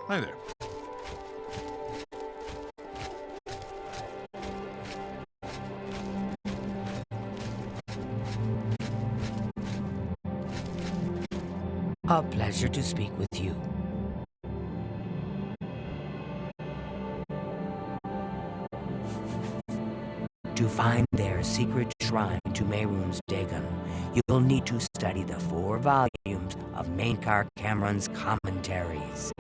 Hi there. A pleasure to speak with you. To find their secret shrine to Mehrunes Dagon, you'll need to study the 4 volumes of Mainkar Cameron's commentaries.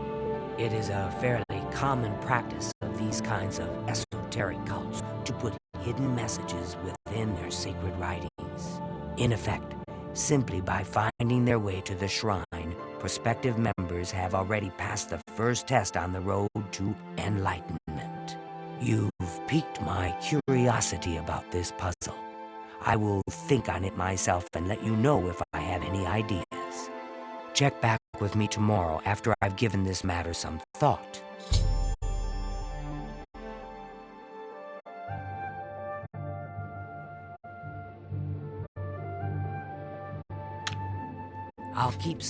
It is a fairly common practice of these kinds of esoteric cults to put hidden messages within their sacred writings. In effect, simply by finding their way to the shrine, prospective members have already passed the first test on the road to enlightenment. You've piqued my curiosity about this puzzle. I will think on it myself and let you know if I have any ideas. Check back with me tomorrow after I've given this matter some thought. I'll keep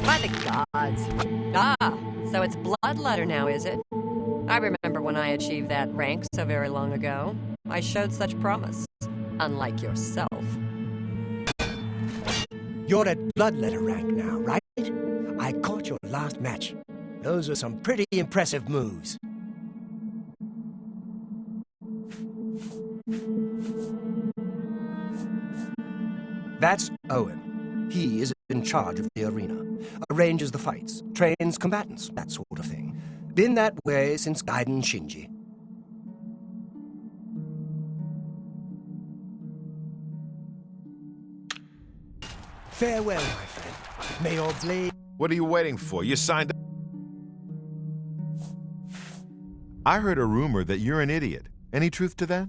By the gods. Ah, so it's bloodletter now, is it? I remember when I achieved that rank so very long ago. I showed such promise. Unlike yourself. You're at bloodletter rank now, right? I caught your last match. Those are some pretty impressive moves. That's Owen. He is in charge of the arena. Arranges the fights, trains combatants, that sort of thing. Been that way since Gaiden Shinji. Farewell, my friend. May your blade... What are you waiting for? You signed up. I heard a rumor that you're an idiot. Any truth to that?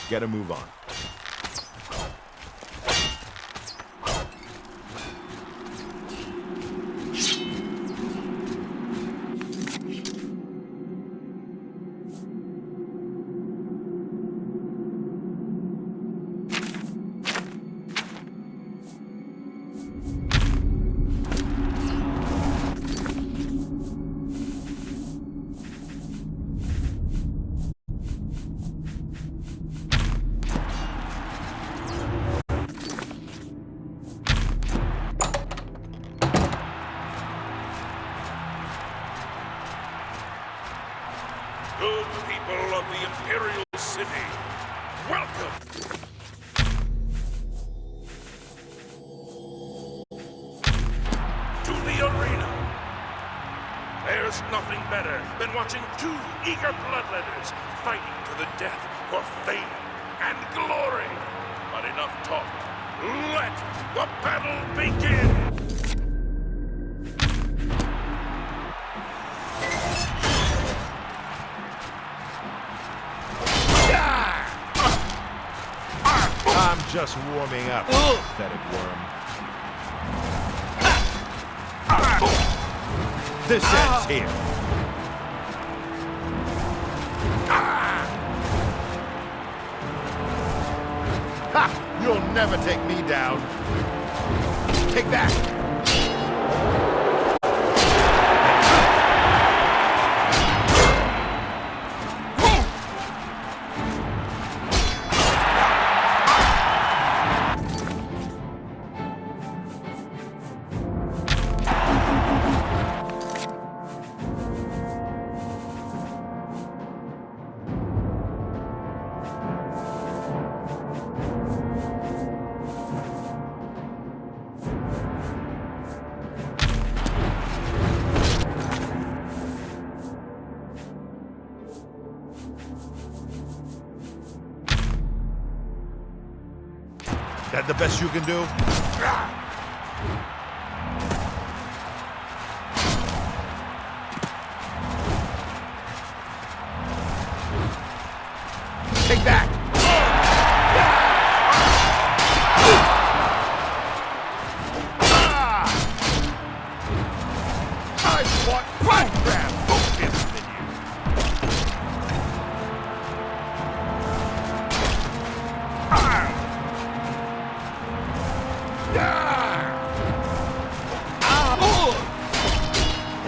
Get a move on. Good people of the Imperial City, welcome! To the arena! There's nothing better than watching 2 eager bloodletters fighting to the death for fame and glory. But enough talk. Let the battle begin! I'm just warming up, pathetic worm. This ends here. Ha! You'll never take me down. Take that! That the best you can do? Take that! I want one grab focus than you.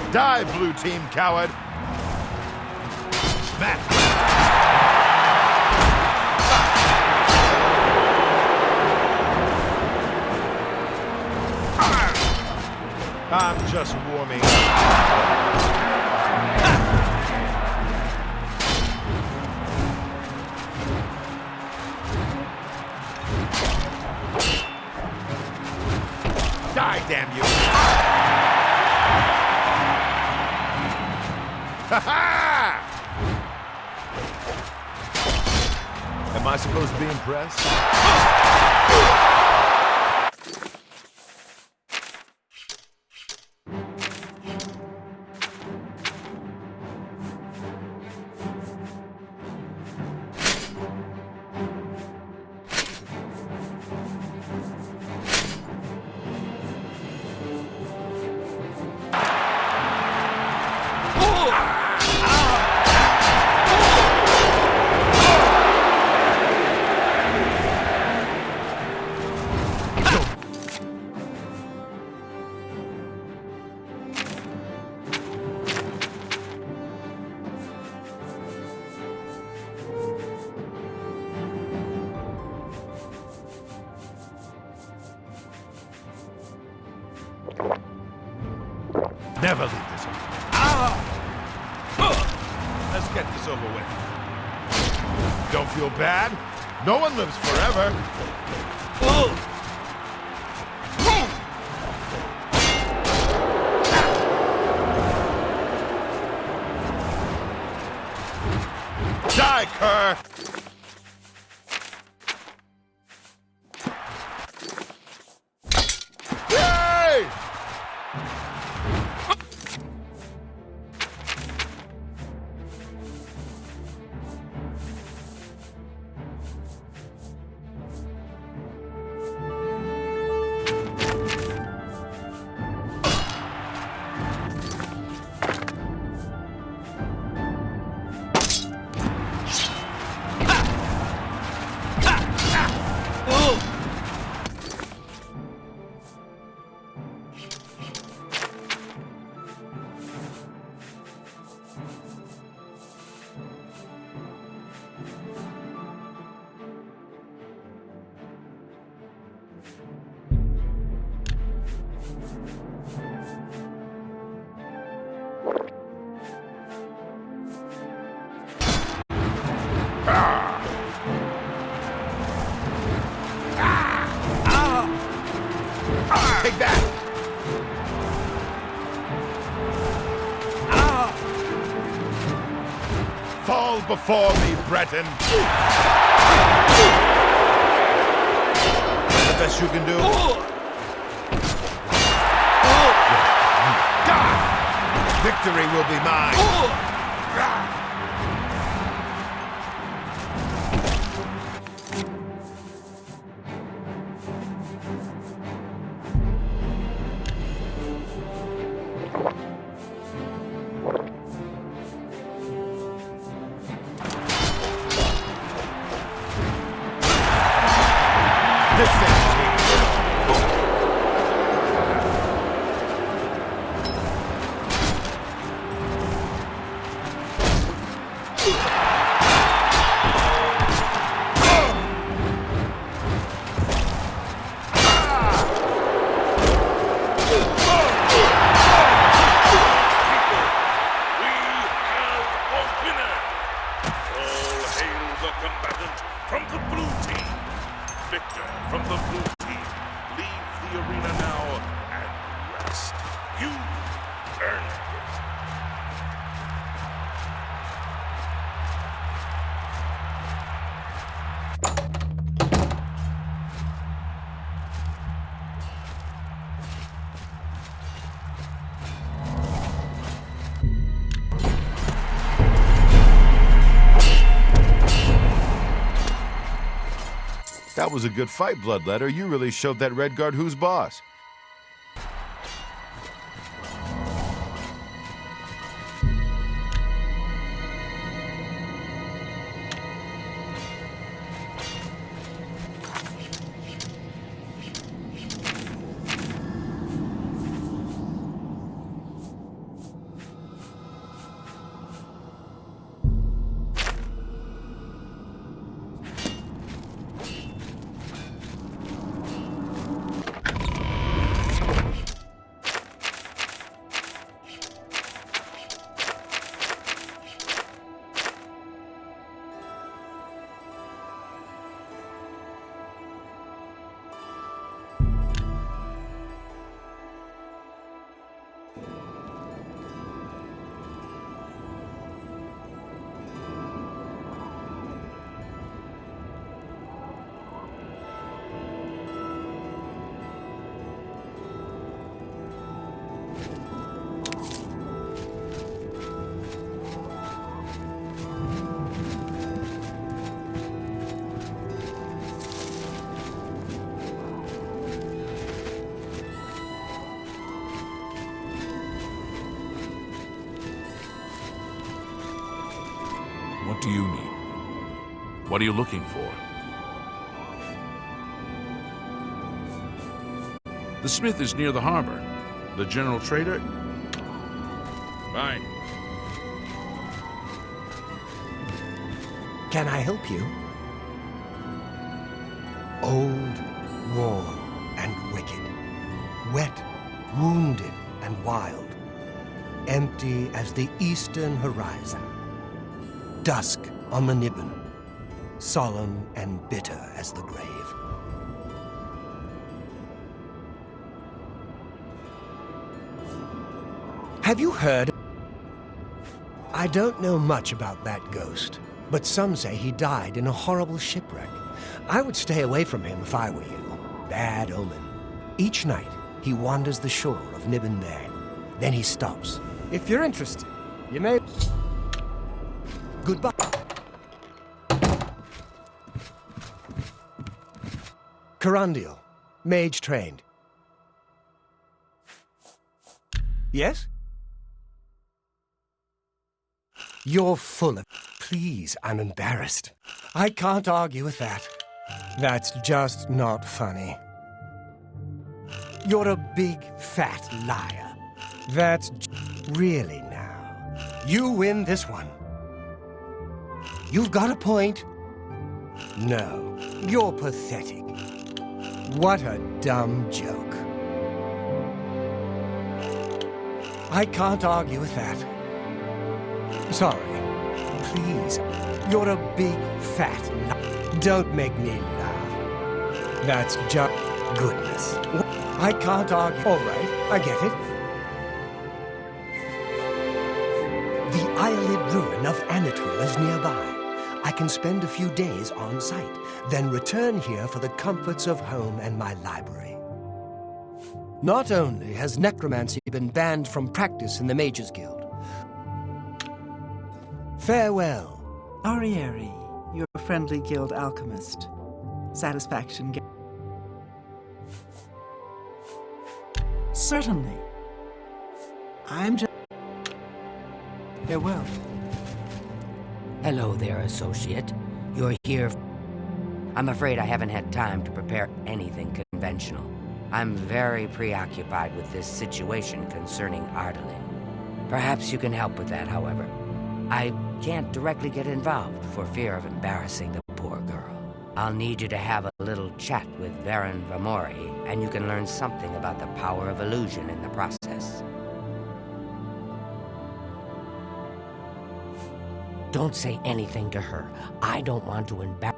Die, blue team coward! Smack! I'm just warming up. Die, damn you! Ha ha! Am I supposed to be impressed? Never leave this over. Let's get this over with. Don't feel bad. No one lives forever. Die, Kerr! Yay! Take that! Fall before me, Breton! The best you can do? Victory will be mine! This thing. From the blue team. Victor from the blue team. Leave the arena now and rest. You earned it. That was a good fight, Bloodletter. You really showed that Red Guard who's boss. What do you need? What are you looking for? The smith is near the harbor. The general trader? Fine. Can I help you? Old, worn, and wicked. Wet, wounded, and wild. Empty as the eastern horizon. Dusk on the Niben. Solemn and bitter as the grave. Have you heard? I don't know much about that ghost, but some say he died in a horrible shipwreck. I would stay away from him if I were you. Bad omen. Each night, he wanders the shore of Niben there. Then he stops. If you're interested, you may... Goodbye. Carandial, mage trained. Yes? You're full of... Please, I'm embarrassed. I can't argue with that. That's just not funny. You're a big, fat liar. That's... Really now. You win this one. You've got a point. No, you're pathetic. What a dumb joke. I can't argue with that. Sorry. Please. You're a big, fat liar. Don't make me laugh. That's just goodness. I can't argue. All right, I get it. The eyelid ruin of Anatol is nearby. I can spend a few days on site, then return here for the comforts of home and my library. Not only has necromancy been banned from practice in the Mages Guild. Farewell. Arieri, your friendly guild alchemist. Satisfaction. Certainly. I'm just... Farewell. Hello there, associate. You're here... I'm afraid I haven't had time to prepare anything conventional. I'm very preoccupied with this situation concerning Ardalin. Perhaps you can help with that, however. I can't directly get involved for fear of embarrassing the poor girl. I'll need you to have a little chat with Baron Vamori, and you can learn something about the power of illusion in the process. Don't say anything to her. I don't want to embarrass...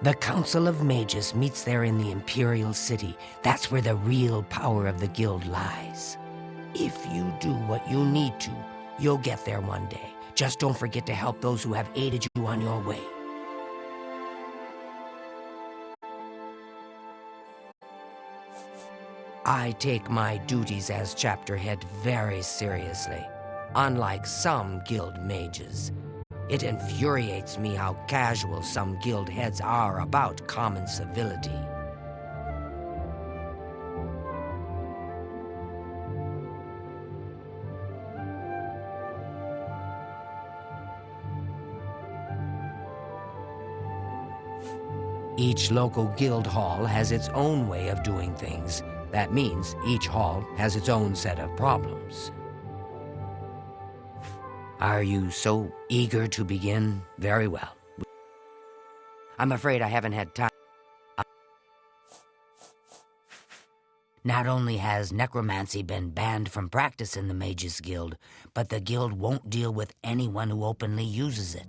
The Council of Mages meets there in the Imperial City. That's where the real power of the guild lies. If you do what you need to, you'll get there one day. Just don't forget to help those who have aided you on your way. I take my duties as chapter head very seriously, unlike some guild mages. It infuriates me how casual some guild heads are about common civility. Each local guild hall has its own way of doing things. That means each hall has its own set of problems. Are you so eager to begin? Very well. I'm afraid I haven't had time. Not only has necromancy been banned from practice in the Mages Guild, but the guild won't deal with anyone who openly uses it.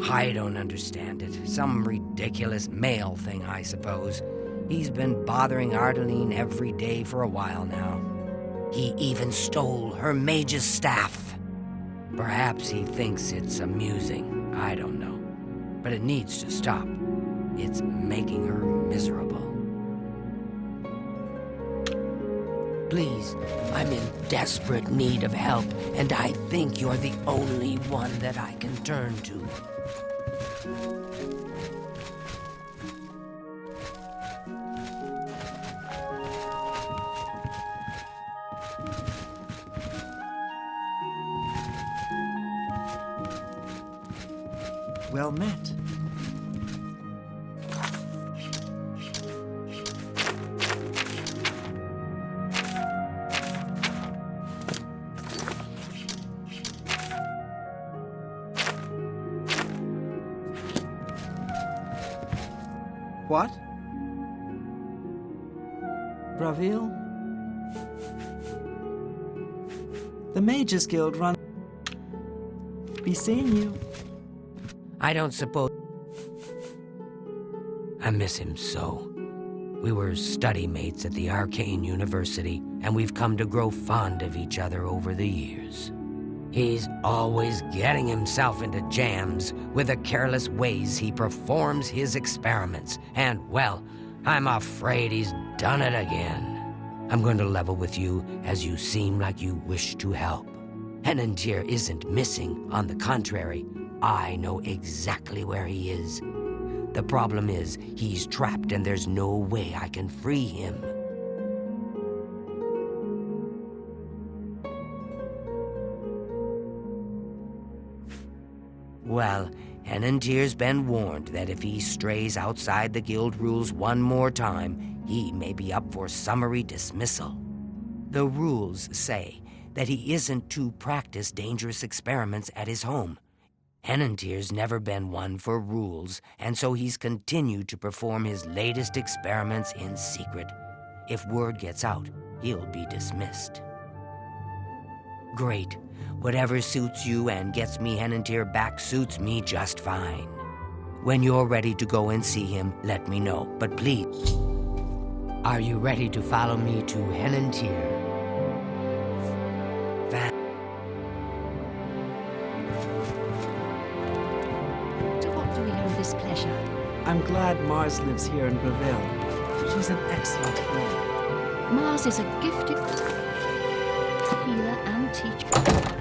I don't understand it. Some ridiculous male thing, I suppose. He's been bothering Ardeline every day for a while now. He even stole her mage's staff. Perhaps he thinks it's amusing. I don't know. But it needs to stop. It's making her miserable. Please, I'm in desperate need of help, and I think you're the only one that I can turn to. Well met. What? Bravil? The Mages Guild run. Be seeing you. I don't suppose... I miss him so. We were study mates at the Arcane University, and we've come to grow fond of each other over the years. He's always getting himself into jams with the careless ways he performs his experiments, and, well, I'm afraid he's done it again. I'm going to level with you, as you seem like you wish to help. Henantier isn't missing. On the contrary, I know exactly where he is. The problem is, he's trapped and there's no way I can free him. Well, Henantier's been warned that if he strays outside the guild rules one more time, he may be up for summary dismissal. The rules say that he isn't to practice dangerous experiments at his home. Henantier's never been one for rules, and so he's continued to perform his latest experiments in secret. If word gets out, he'll be dismissed. Great. Whatever suits you and gets me Henantier back suits me just fine. When you're ready to go and see him, let me know. But please, are you ready to follow me to Henantier? To what do we owe this pleasure? I'm glad Mars lives here in Bravil. She's an excellent healer. Mars is a gifted healer and teacher.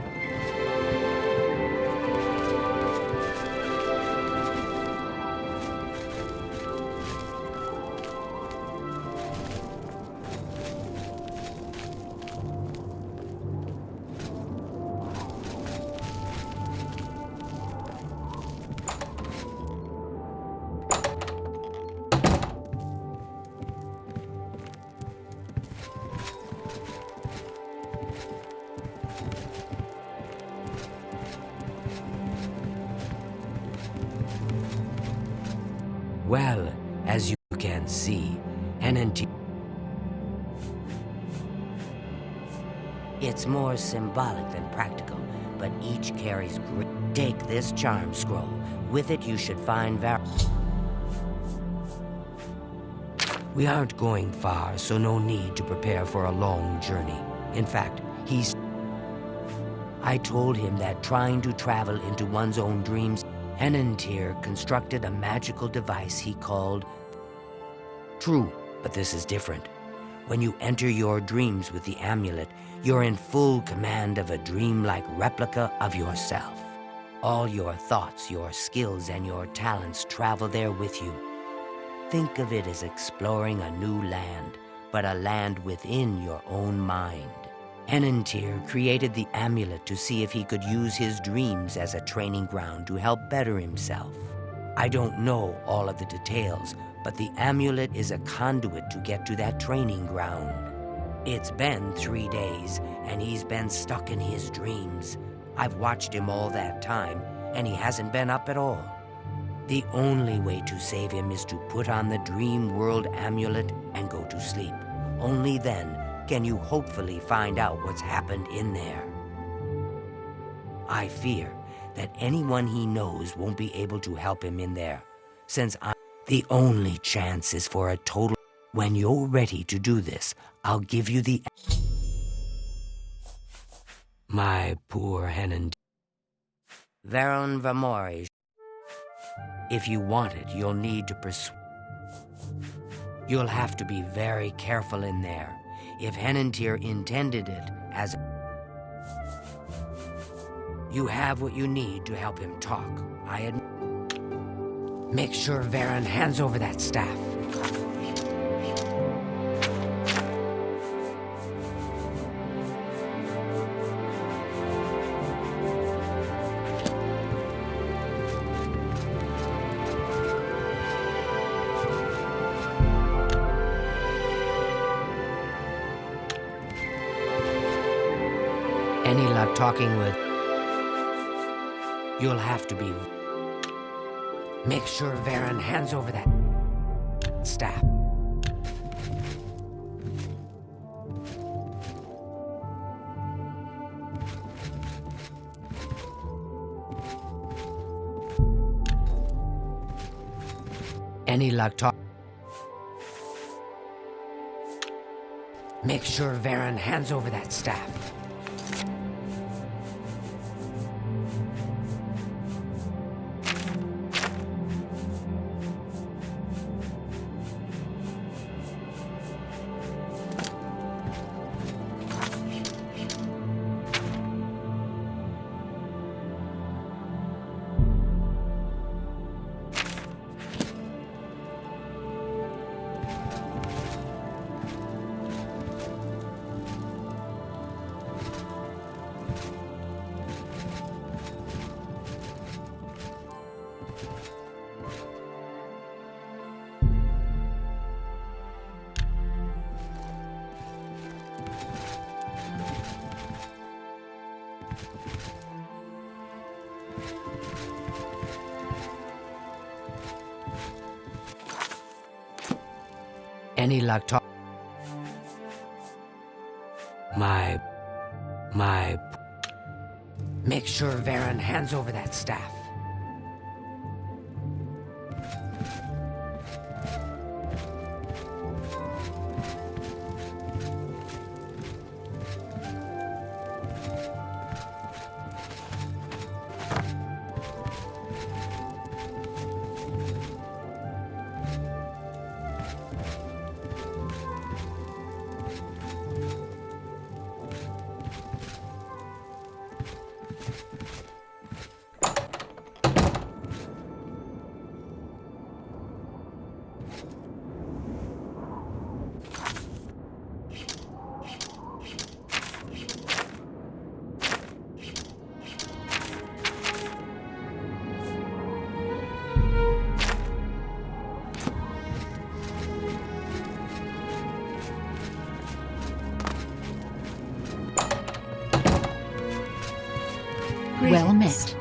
Well, as you can see, Henantier... It's more symbolic than practical, but each carries great... Take this charm scroll. With it you should find We aren't going far, so no need to prepare for a long journey. In fact, I told him that trying to travel into one's own dreams, Henantier constructed a magical device he called... True, but this is different. When you enter your dreams with the amulet, you're in full command of a dreamlike replica of yourself. All your thoughts, your skills, and your talents travel there with you. Think of it as exploring a new land, but a land within your own mind. Henantir created the amulet to see if he could use his dreams as a training ground to help better himself. I don't know all of the details, but the amulet is a conduit to get to that training ground. It's been 3 days, and he's been stuck in his dreams. I've watched him all that time, and he hasn't been up at all. The only way to save him is to put on the Dream World amulet and go to sleep. Only then can you hopefully find out what's happened in there. I fear that anyone he knows won't be able to help him in there, since the only chance is for a total... When you're ready to do this, I'll give you the... My poor Henantir. Veron Vamori. If you want it, you'll need to You'll have to be very careful in there. If Henantir intended it as... You have what you need to help him talk. Make sure Veron hands over that staff. Any luck talking with... You'll have to be... Make sure Veron hands over that... staff. Any luck talk... Make sure Veron hands over that staff. Any luck talk... My... Make sure Veron hands over that staff. Well met.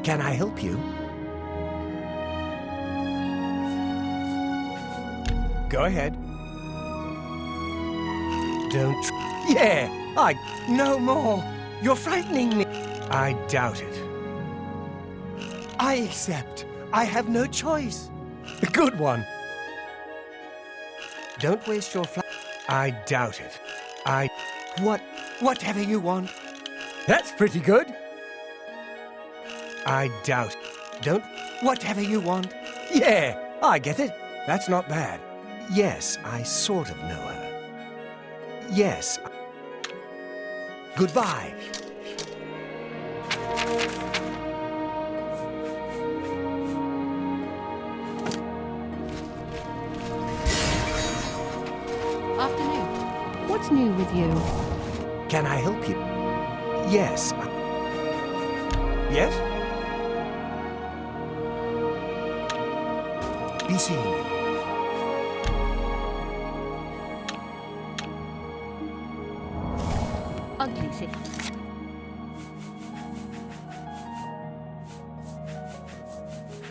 Can I help you? Go ahead. Don't... Yeah! No more! You're frightening me! I doubt it. I accept. I have no choice. Good one. Don't waste your I doubt it. What? Whatever you want. That's pretty good. I doubt. Don't. Whatever you want. Yeah, I get it. That's not bad. Yes, I sort of know her. Yes. Goodbye. Afternoon. What's new with you? Can I help you? Yes. Yes? Be seeing you. Ugly thing.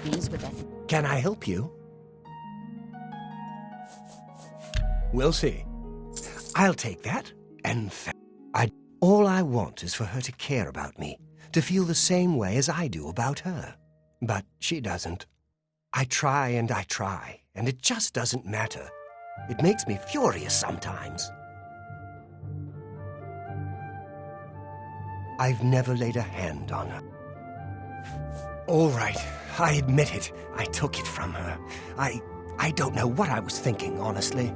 These with that. Can I help you? We'll see. I'll take that, and all I want is for her to care about me, to feel the same way as I do about her. But she doesn't. I try, and it just doesn't matter. It makes me furious sometimes. I've never laid a hand on her. All right, I admit it. I took it from her. I don't know what I was thinking, honestly.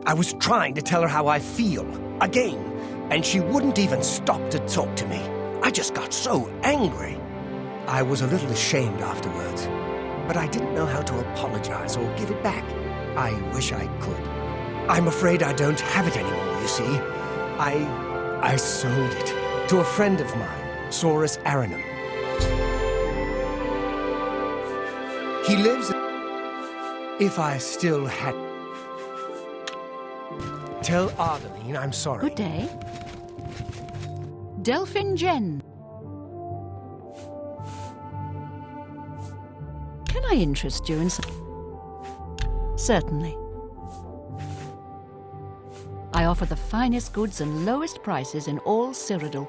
I was trying to tell her how I feel, again, and she wouldn't even stop to talk to me. I just got so angry. I was a little ashamed afterwards, but I didn't know how to apologize or give it back. I wish I could. I'm afraid I don't have it anymore, you see. I sold it to a friend of mine, Saurus Aranum. He lives... If I still had... Tell Ardeline I'm sorry. Good day. Delphin Jen. Can I interest you in some... Certainly. I offer the finest goods and lowest prices in all Cyrodiil.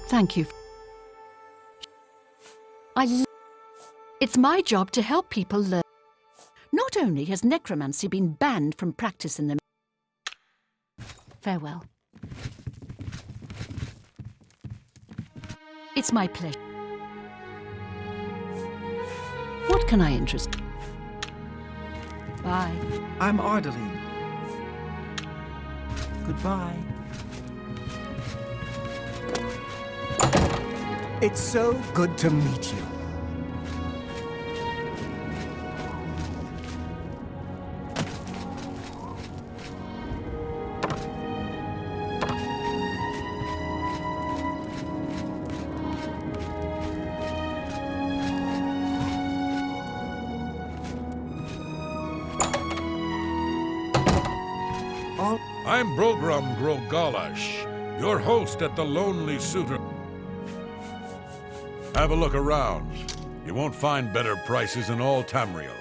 Thank you. It's my job to help people learn. Not only has necromancy been banned from practice in the... Farewell. It's my pleasure. What can I interest? Bye. I'm Ardeline. Goodbye. It's so good to meet you. I'm Brogram Grogalash, your host at the Lonely Suitor. Have a look around. You won't find better prices in all Tamriel.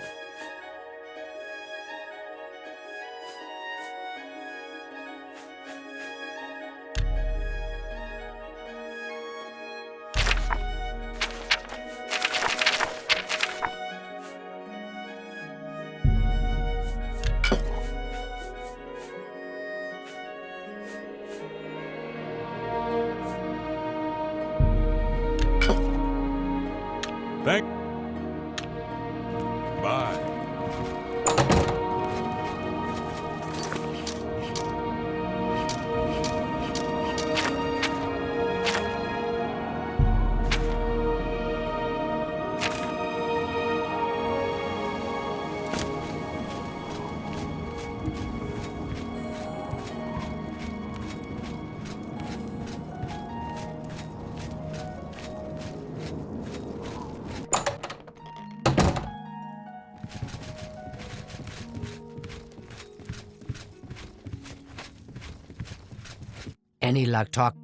Any luck talk?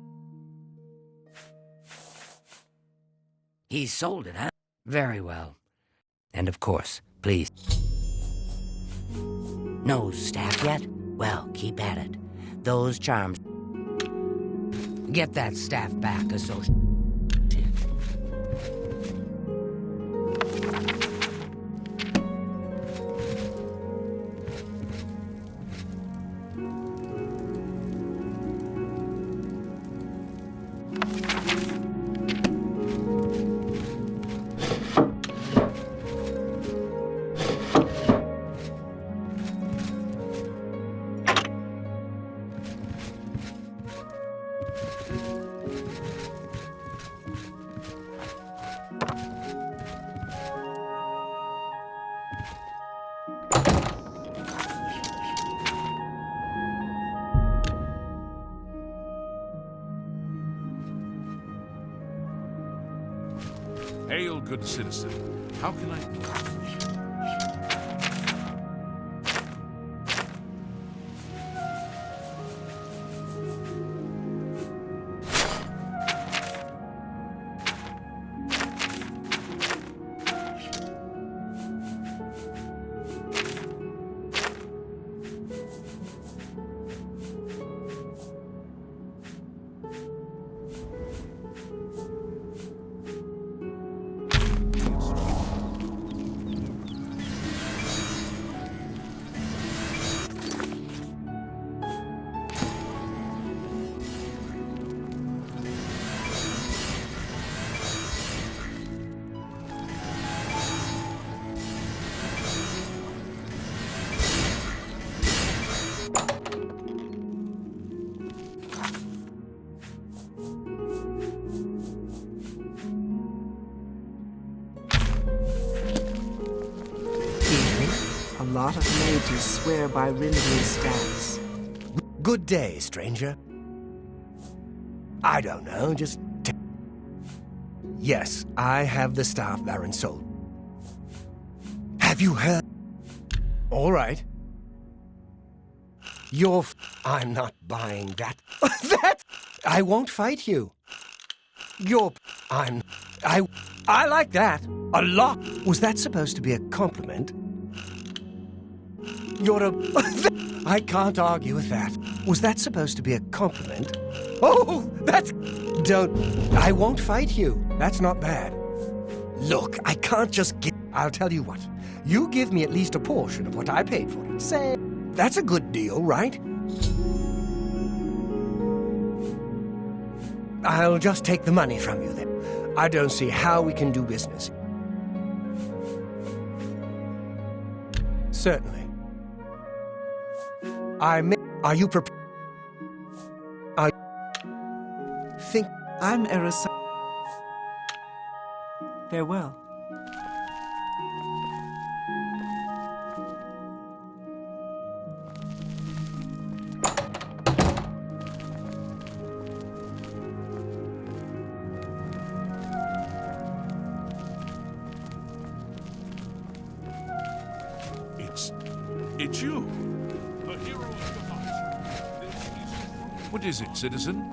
He sold it, huh? Very well. And of course, please. No staff yet? Well, keep at it. Those charms. Get that staff back, associate. Hail, good citizen. How can I... A lot of mages swear by Rinley's staffs. Good day, stranger. I don't know, just... Yes, I have the staff Baron sold. Have you heard? All right. I'm not buying that. That... I won't fight you. I like that. A lot. Was that supposed to be a compliment? I can't argue with that. Was that supposed to be a compliment? Oh, I won't fight you. That's not bad. Look, I can't just I'll tell you what. You give me at least a portion of what I paid for it. Say, that's a good deal, right? I'll just take the money from you then. I don't see how we can do business. Certainly. Are you prepared? I'm Erisa. Farewell. It's you. The hero of the monster. What is it, citizen?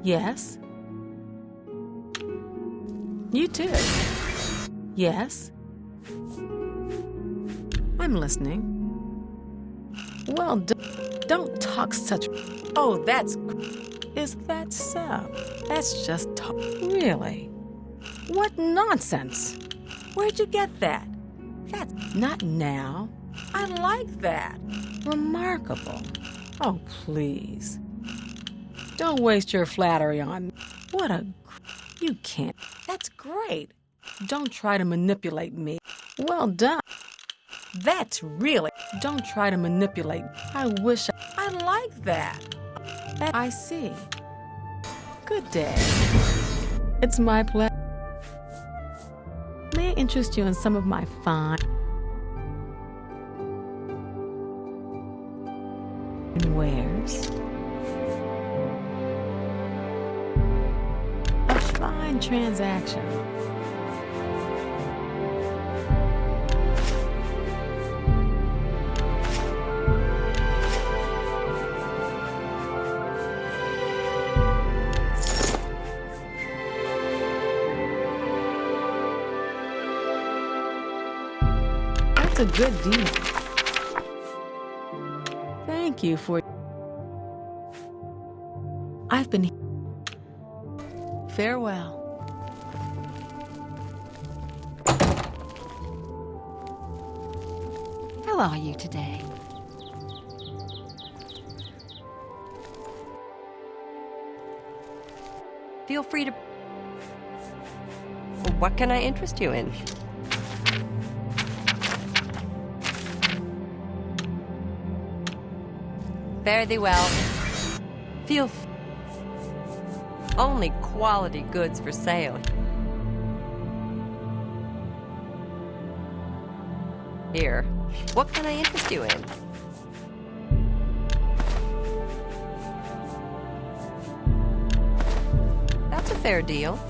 Yes? You too? Yes? I'm listening. Well, don't talk such... Oh, that's... Is that so? That's just talk... Really? What nonsense! Where'd you get that? That's not now. I like that. Remarkable. Oh, please. Don't waste your flattery on me. What a... You can't. That's great. Don't try to manipulate me. Well done. That's really. Don't try to manipulate. I wish I like that. I see. Good day. It's my pleasure. May I interest you in some of my fine wares? A fine transaction. A good deal. Thank you for. I've been. Farewell. How are you today? Feel free to... What can I interest you in? Fare thee well. Only quality goods for sale. Here. What can I interest you in? That's a fair deal.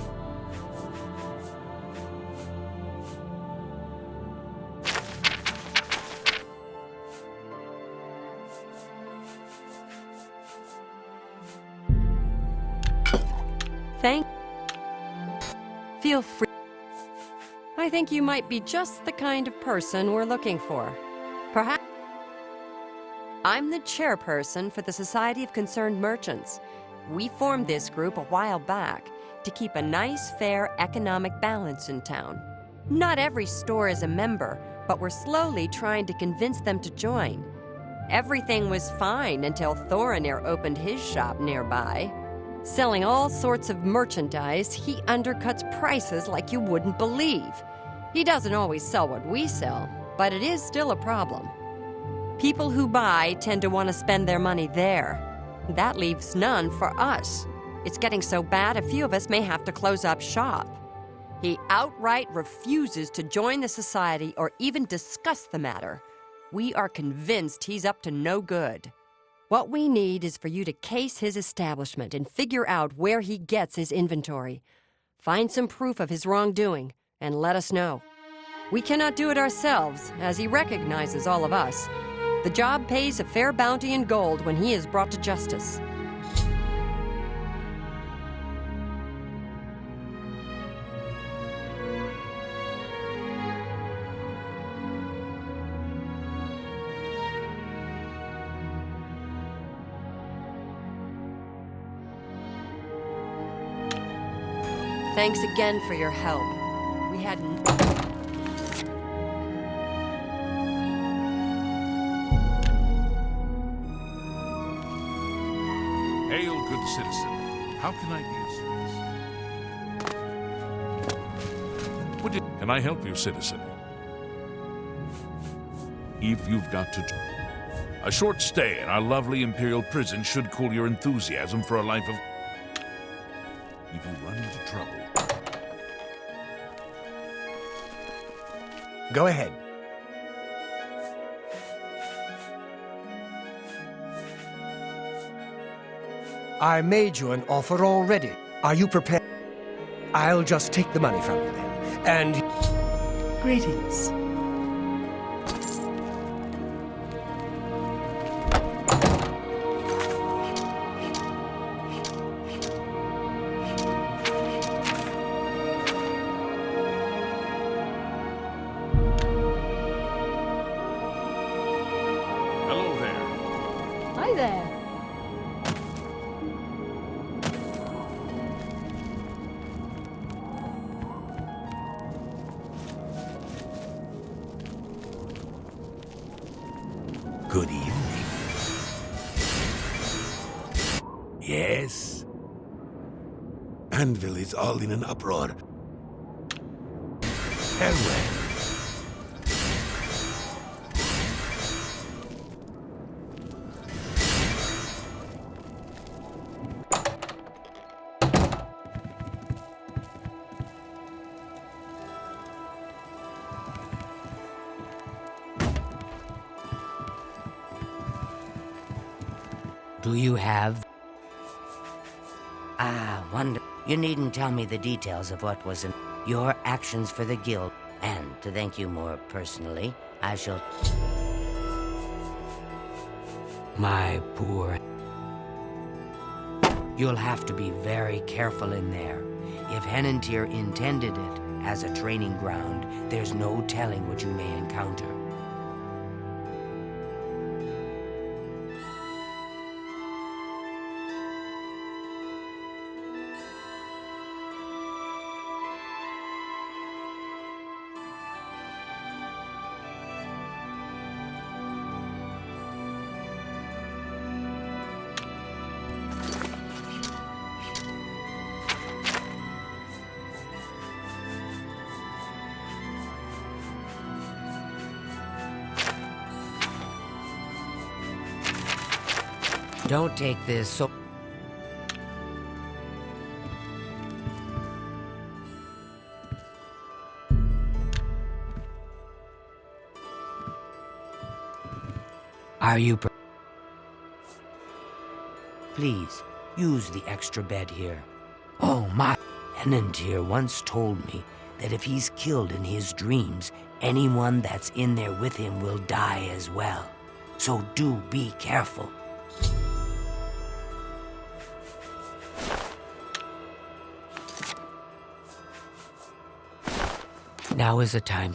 Feel free. I think you might be just the kind of person we're looking for. Perhaps. I'm the chairperson for the Society of Concerned Merchants. We formed this group a while back to keep a nice, fair economic balance in town. Not every store is a member, but we're slowly trying to convince them to join. Everything was fine until Thorinir opened his shop nearby. Selling all sorts of merchandise, he undercuts prices like you wouldn't believe. He doesn't always sell what we sell, but it is still a problem. People who buy tend to want to spend their money there. That leaves none for us. It's getting so bad a few of us may have to close up shop. He outright refuses to join the society or even discuss the matter. We are convinced he's up to no good. What we need is for you to case his establishment and figure out where he gets his inventory. Find some proof of his wrongdoing and let us know. We cannot do it ourselves, as he recognizes all of us. The job pays a fair bounty in gold when he is brought to justice. Thanks again for your help. We had... Hail, good citizen. How can I be of service? Can I help you, citizen? If you've got to... A short stay in our lovely Imperial prison should cool your enthusiasm for a life of... If you run into trouble... Go ahead. I made you an offer already. Are you prepared? I'll just take the money from you then. And... Greetings. Hello there. Hi there. Good evening. Yes? Anvil is all in an uproar. Farewell. Do you have... Ah, wonder. You needn't tell me the details of what was in your actions for the guild. And to thank you more personally, I shall... My poor... You'll have to be very careful in there. If Henantir intended it as a training ground, there's no telling what you may encounter. Don't take this so... Are you... Please, use the extra bed here. Oh, my... Enantir once told me that if he's killed in his dreams, anyone that's in there with him will die as well. So do be careful. Now is the time.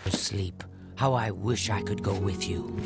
Sleep. How I wish I could go with you.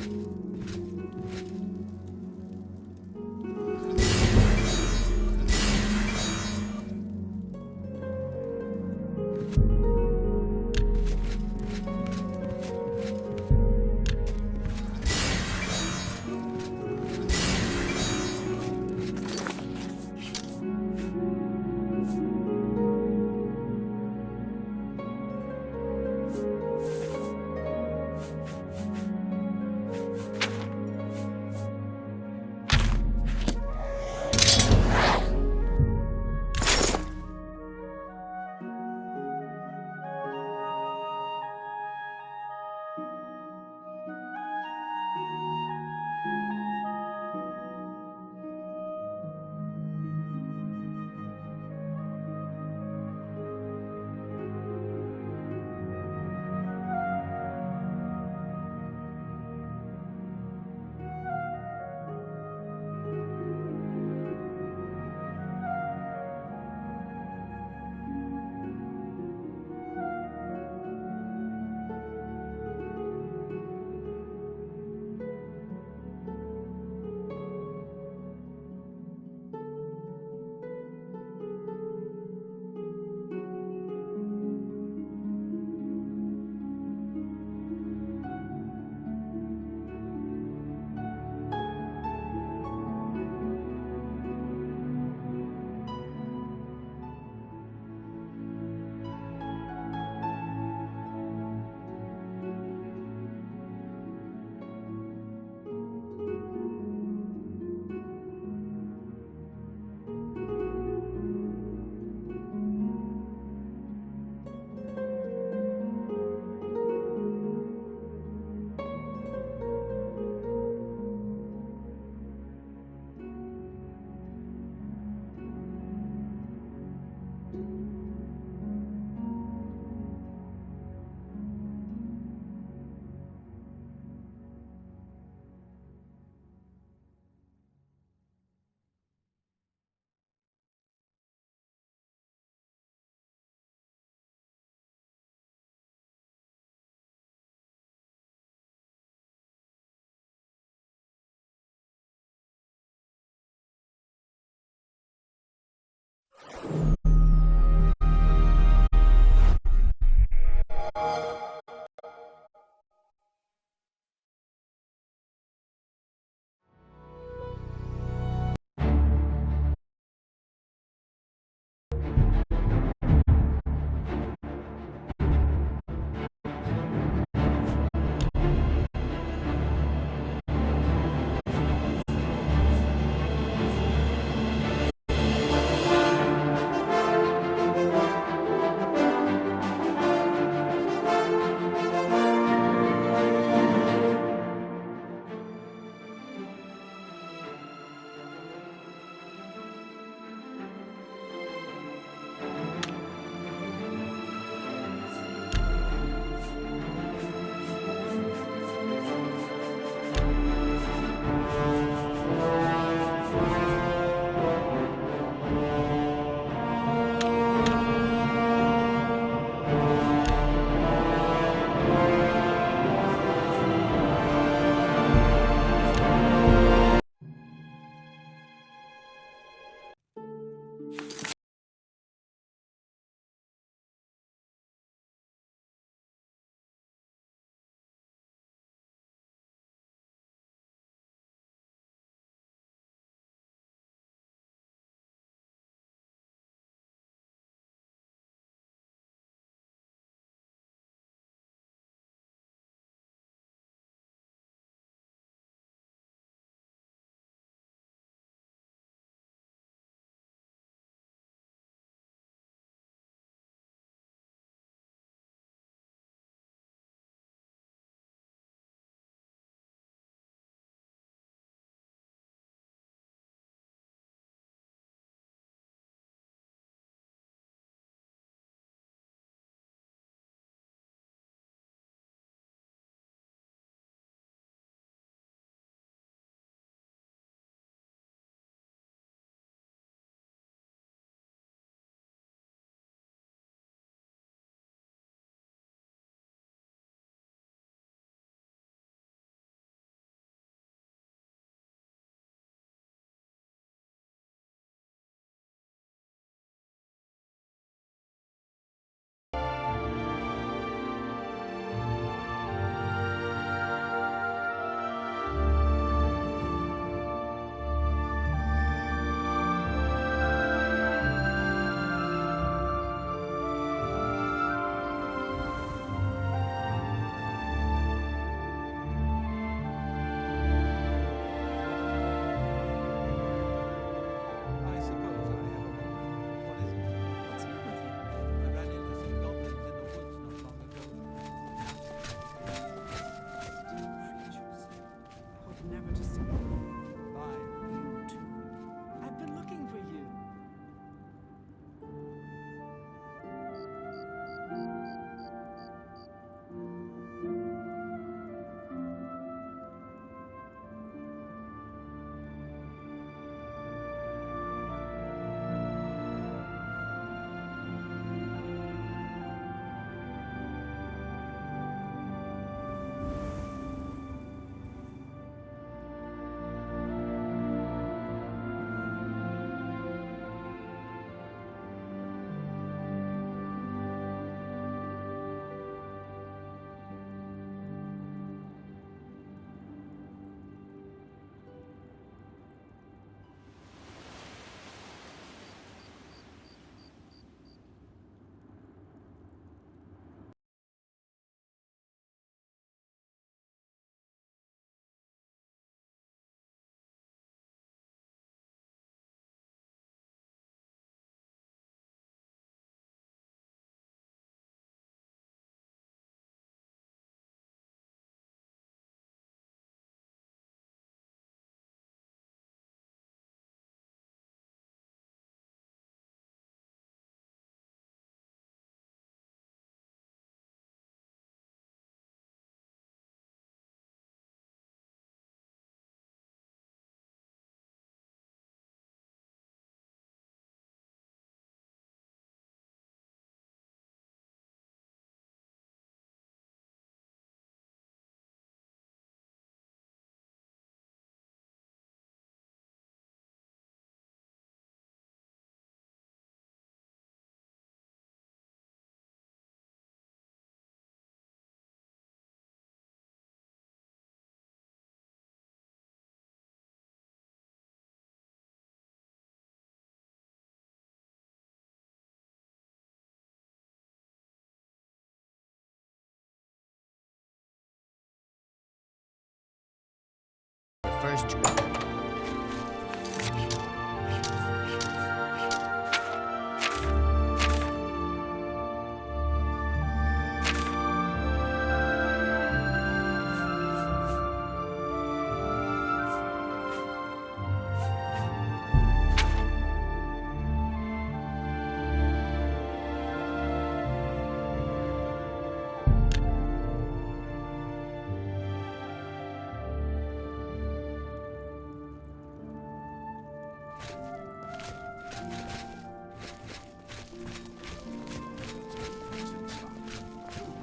revolutionized.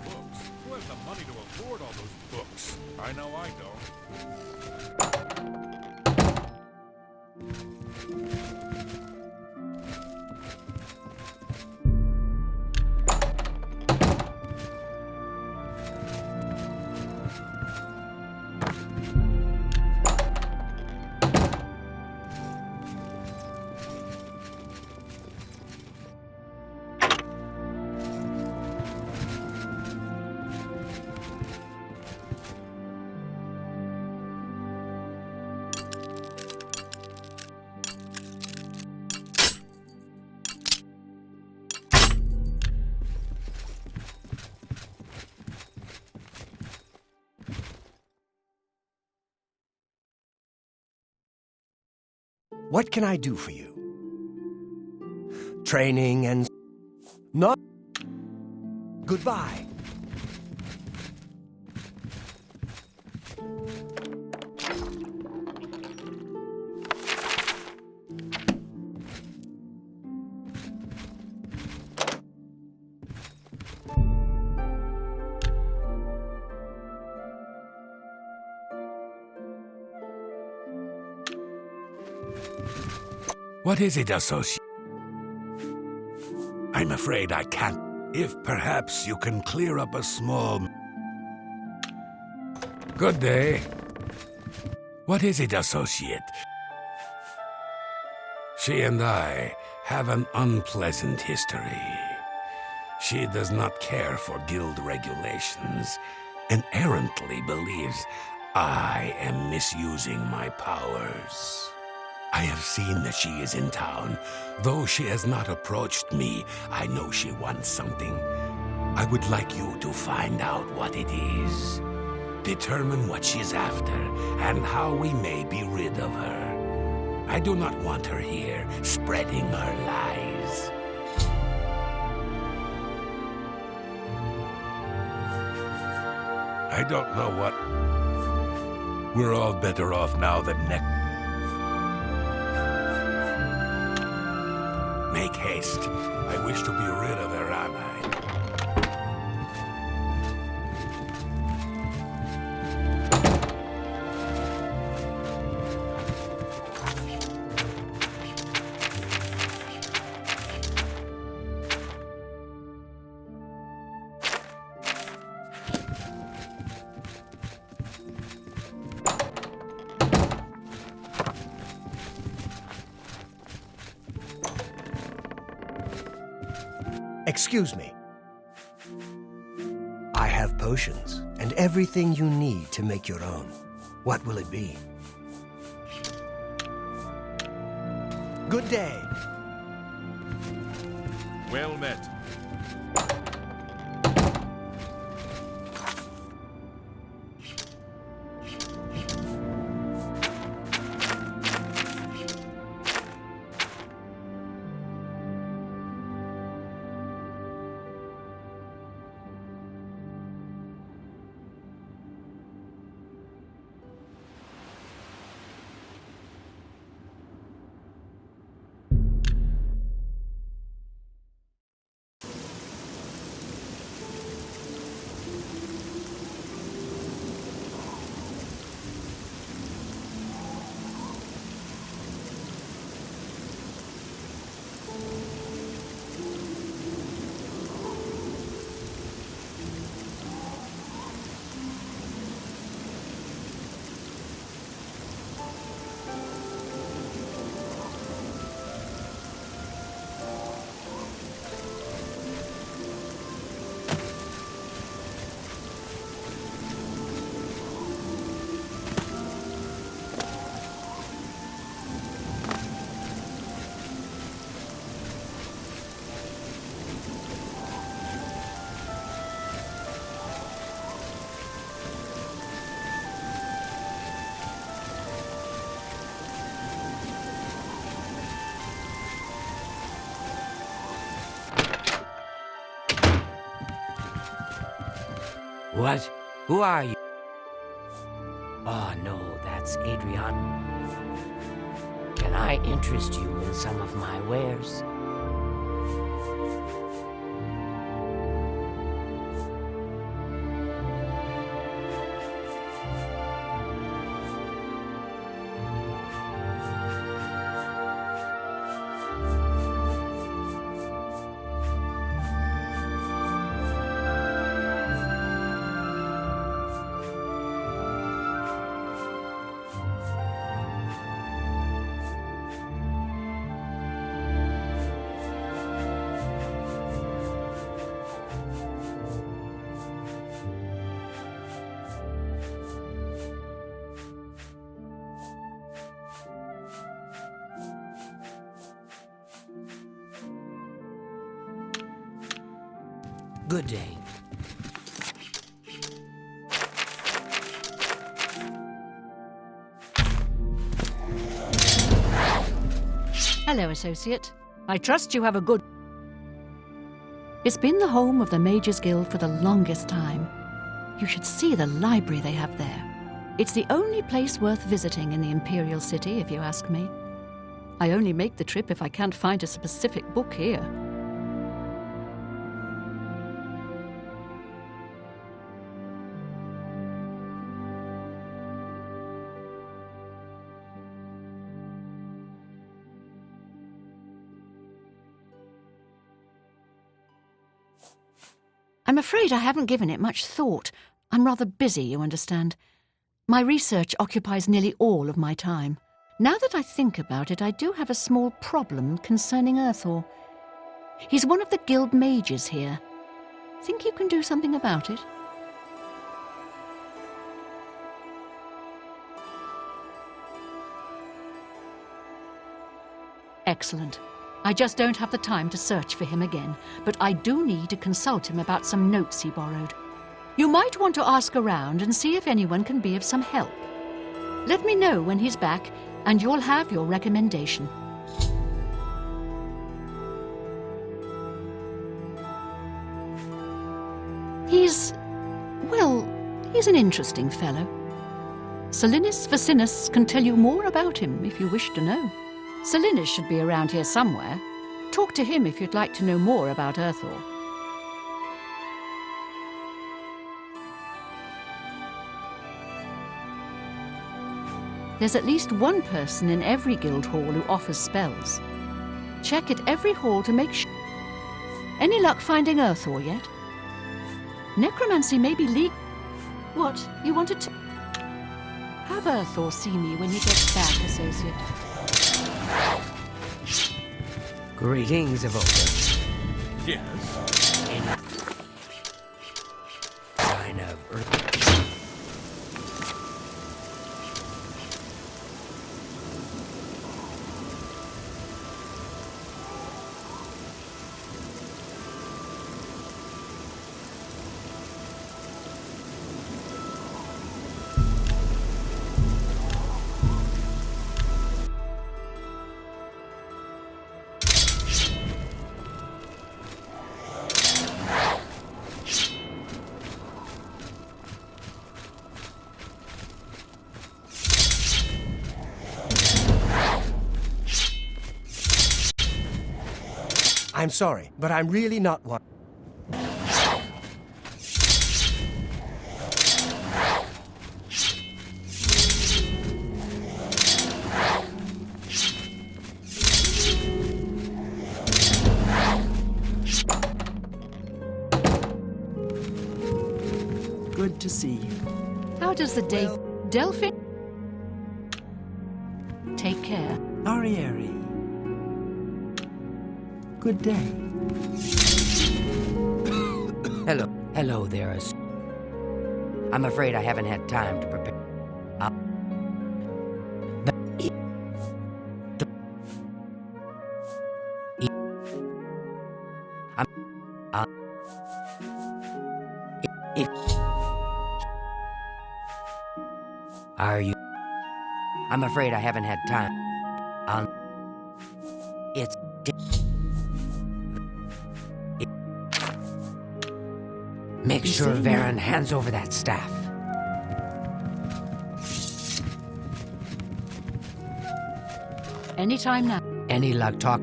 Books? Who has the money to afford all those books? I know I don't. What can I do for you? Training and... Not... Goodbye. What is it, associate? I'm afraid I can't. If perhaps you can clear up a small... Good day. What is it, associate? She and I have an unpleasant history. She does not care for guild regulations and errantly believes I am misusing my powers. I have seen that she is in town. Though she has not approached me, I know she wants something. I would like you to find out what it is. Determine what she's after, and how we may be rid of her. I do not want her here, spreading her lies. I don't know what... We're all better off now than next. Make haste. I wish to be rid of her ally. Excuse me. I have potions and everything you need to make your own. What will it be? Good day. Well met. What? Who are you? Oh, no, that's Adrian. Can I interest you in some of my wares? Good day. Hello, Associate. I trust you have a good... It's been the home of the Mages Guild for the longest time. You should see the library they have there. It's the only place worth visiting in the Imperial City, if you ask me. I only make the trip if I can't find a specific book here. I'm afraid I haven't given it much thought. I'm rather busy, you understand. My research occupies nearly all of my time. Now that I think about it, I do have a small problem concerning Earthor. He's one of the guild mages here. Think you can do something about it? Excellent. I just don't have the time to search for him again, but I do need to consult him about some notes he borrowed. You might want to ask around and see if anyone can be of some help. Let me know when he's back, and you'll have your recommendation. He's an interesting fellow. Salinis Vacinus can tell you more about him if you wish to know. Salinis should be around here somewhere. Talk to him if you'd like to know more about Earthor. There's at least one person in every guild hall who offers spells. Check at every hall to make sure. Any luck finding Earthor yet? Necromancy may be legal. What? You wanted to... Have Earthor see me when he gets back, Associate. Greetings, Evoke. Yes. Any sign of Earth? I'm sorry, but I'm really not one. Good to see you. How does the day... Delphin? Take care. Arieri. Good day. Hello there. I'm afraid I haven't had time to prepare. Are you? I'm afraid I haven't had time. It's... Make sure Varen hands over that staff. Anytime now. Any luck talk?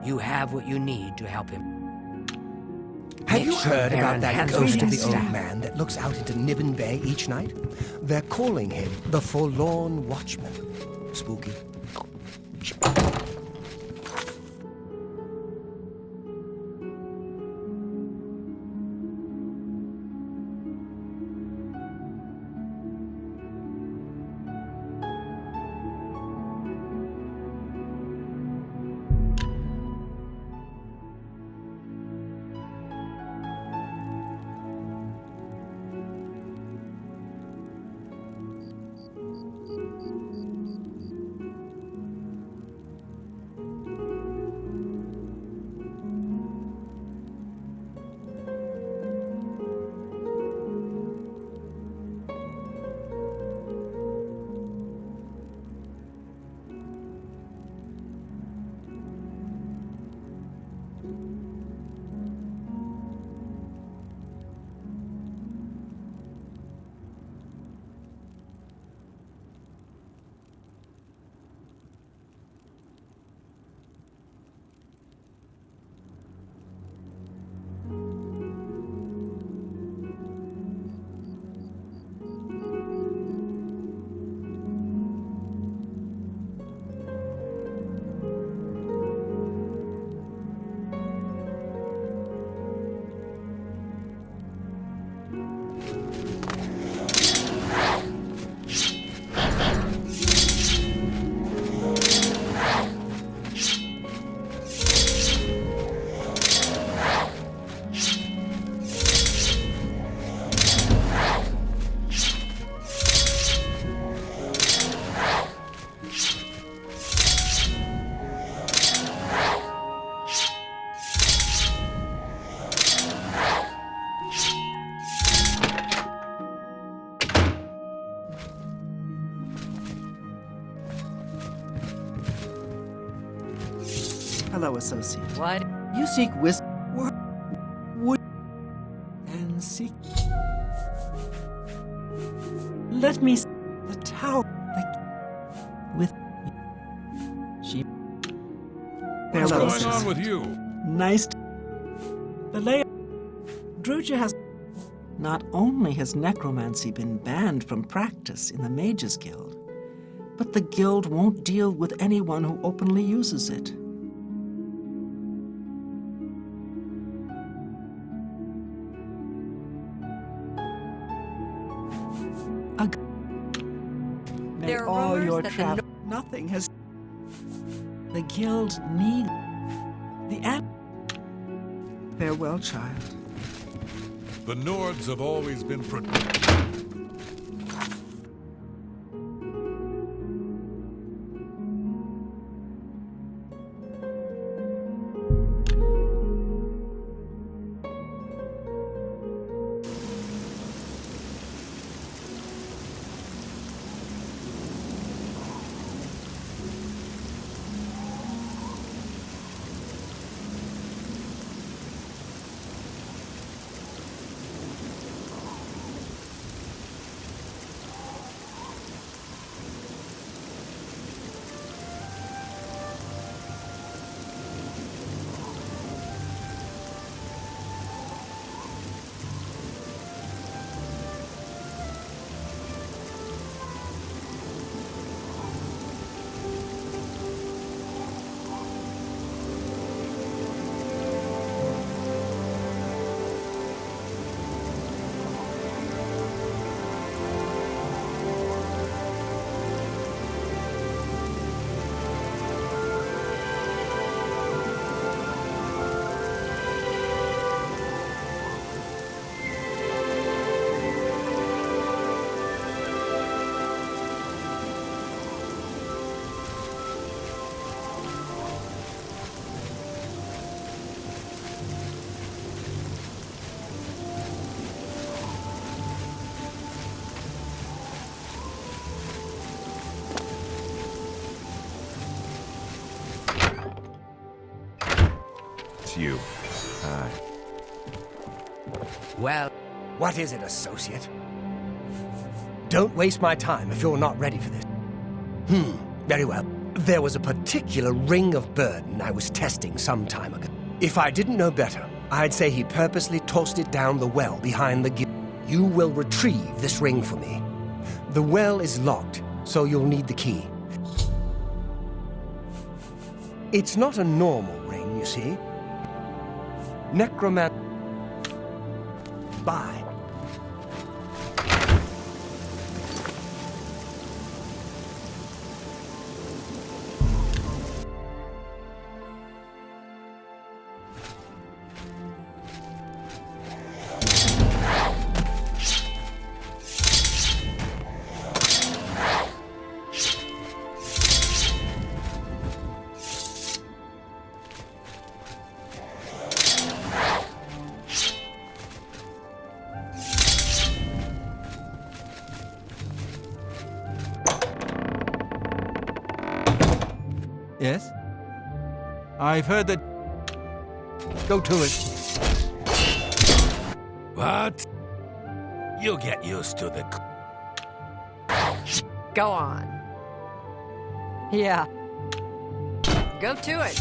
You have what you need to help him. Have Make you sure heard about Varen that hands ghost over of that the old staff. man that looks out into Niven Bay each night? They're calling him the Forlorn Watchman. Spooky. Hello, associate. What? You seek wisdom. Would and seek. Let me see the tower with she. What's Hello, going on associate. with you? Nice. The layer. Druja has. Not only has necromancy been banned from practice in the Mages Guild, but the guild won't deal with anyone who openly uses it. May There are all rumors your that the travel. Nothing has. The guild need the app. Farewell, child. The Nords have always been It's you. Hi. Well, What is it, associate? Don't waste my time if you're not ready for this. Very well. There was a particular ring of burden I was testing some time ago. If I didn't know better, I'd say he purposely tossed it down the well behind the guild. You will retrieve this ring for me. The well is locked, so you'll need the key. It's not a normal ring, you see. Necroman... Bye. Yes? I've heard that... Go to it. What? You get used to the... Go on. Yeah. Go to it.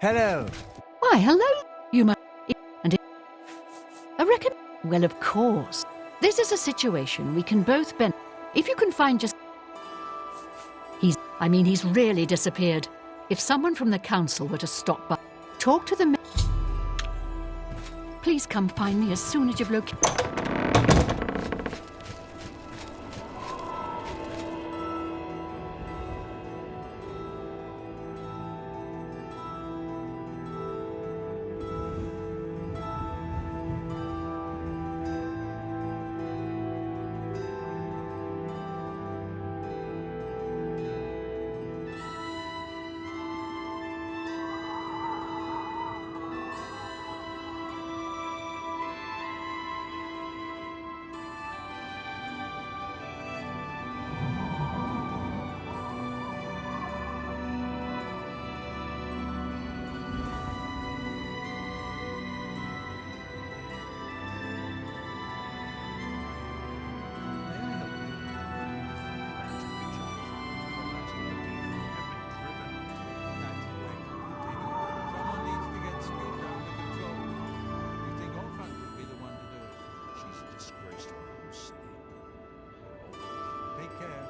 Hello. Why, hello. You must... And I reckon... Well, of course. This is a situation we can both benefit. If you can find just... he's really disappeared. If someone from the council were to stop by, talk to them... Please come find me as soon as you've located... Someone needs to get Skilda under control. You think Orphan would be the one to do it? She's a disgrace to her own city. Take care.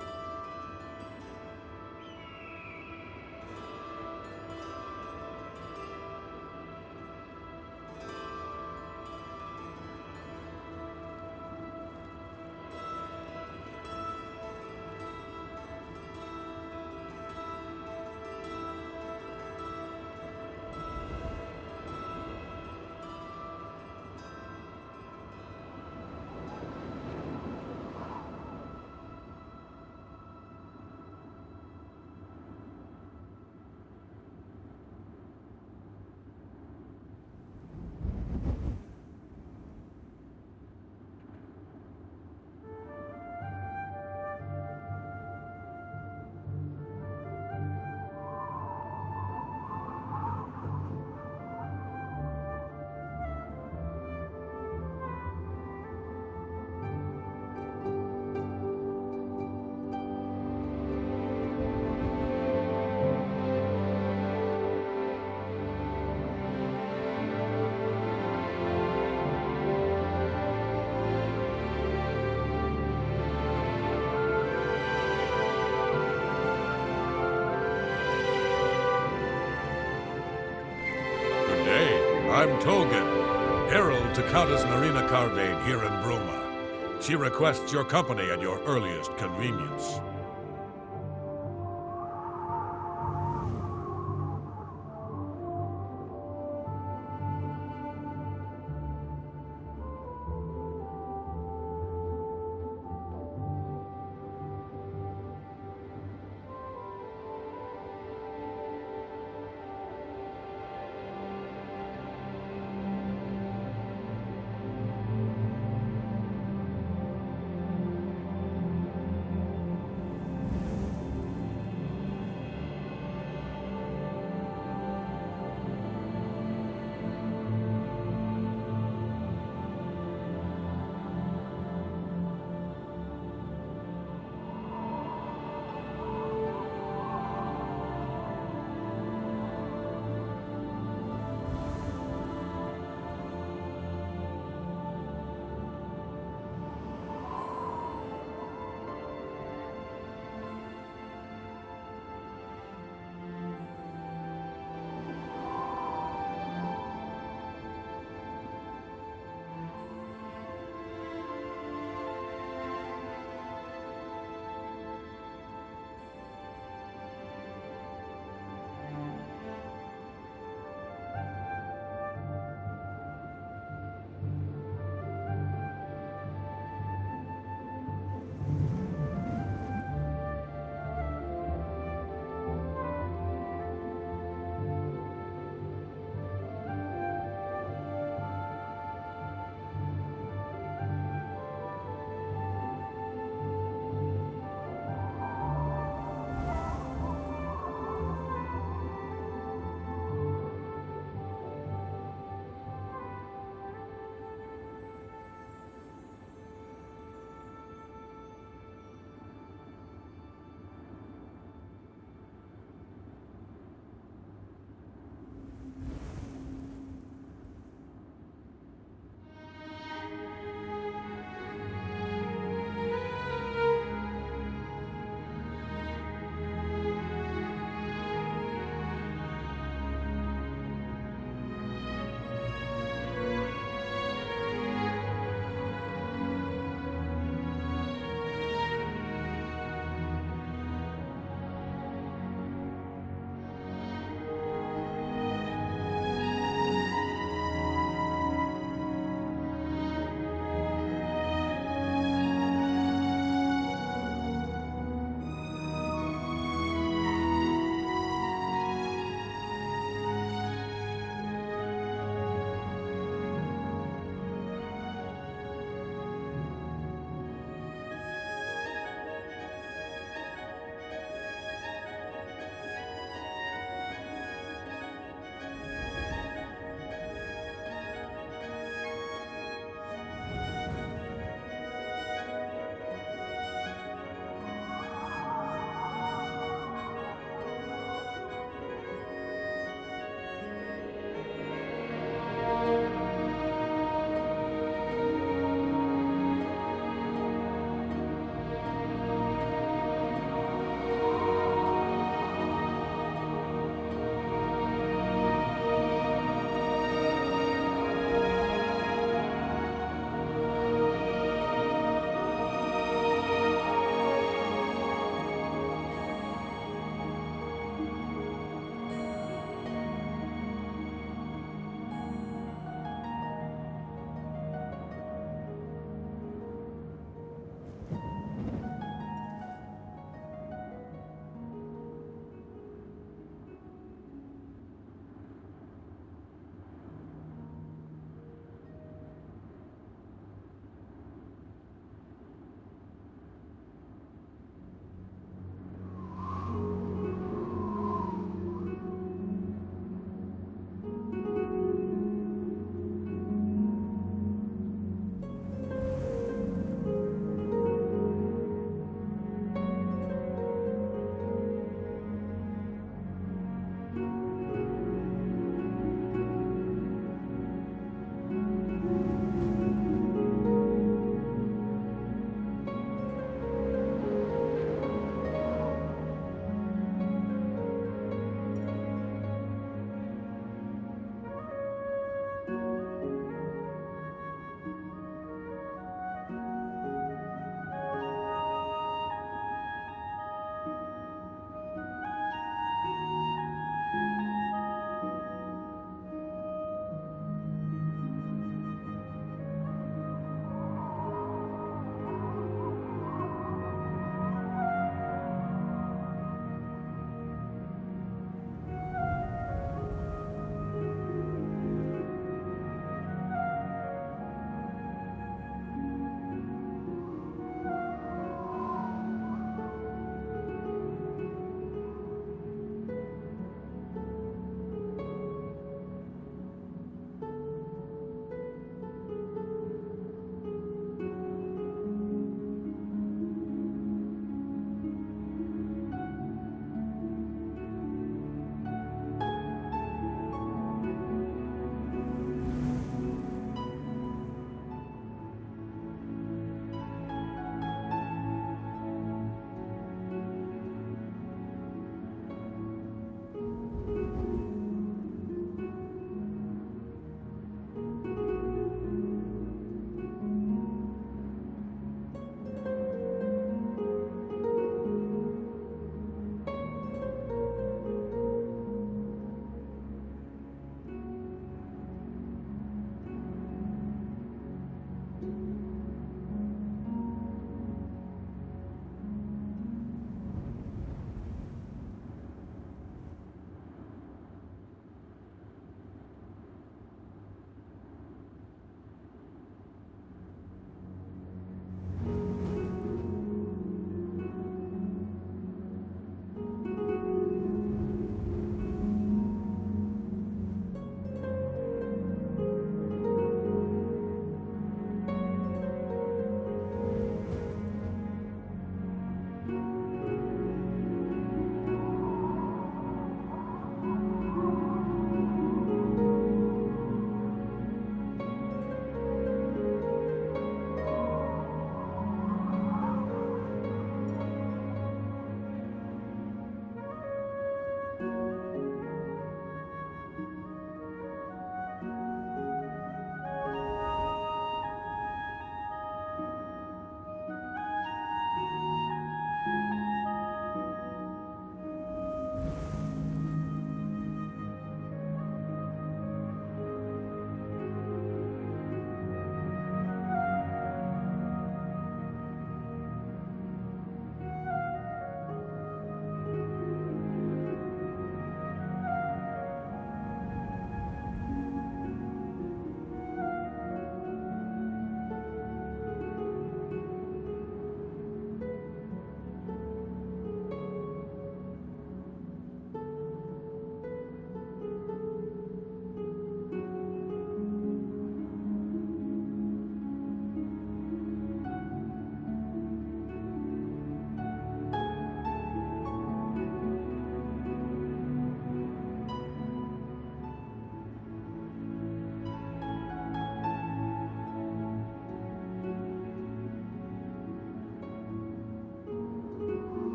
I'm Tolgan, herald to Countess Marina Carvane here in Bruma. She requests your company at your earliest convenience.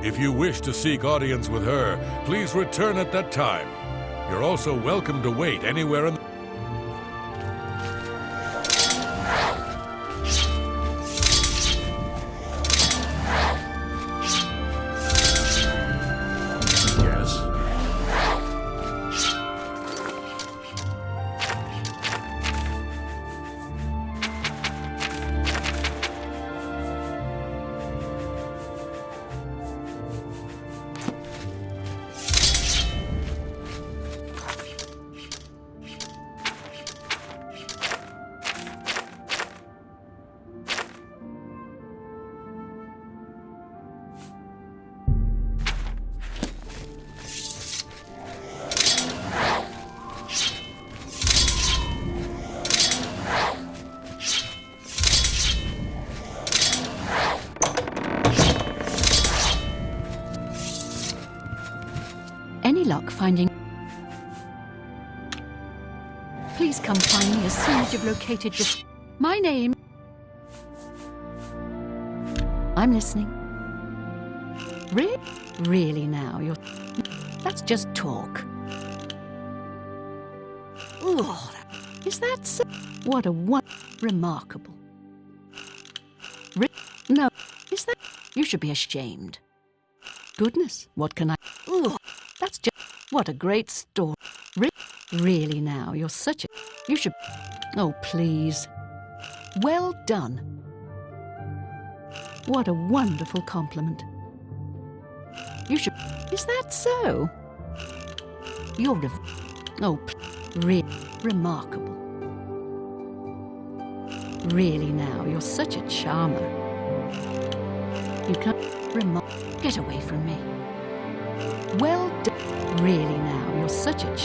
If you wish to seek audience with her, please return at that time. You're also welcome to wait anywhere in... Yes? Any luck finding... Please come find me as soon as you've located this... My name... I'm listening. Really now, you're... That's just talk. Ooh, is that so? What a remarkable. No, is that... You should be ashamed. Goodness, what can I... Ooh, that's just... What a great story. Really now, you're such a... You should... Oh, please. Well done. What a wonderful compliment. You should... Is that so? You're... Oh, remarkable. Really now, you're such a charmer. You can't... Get away from me. Well done. Really now, you're such a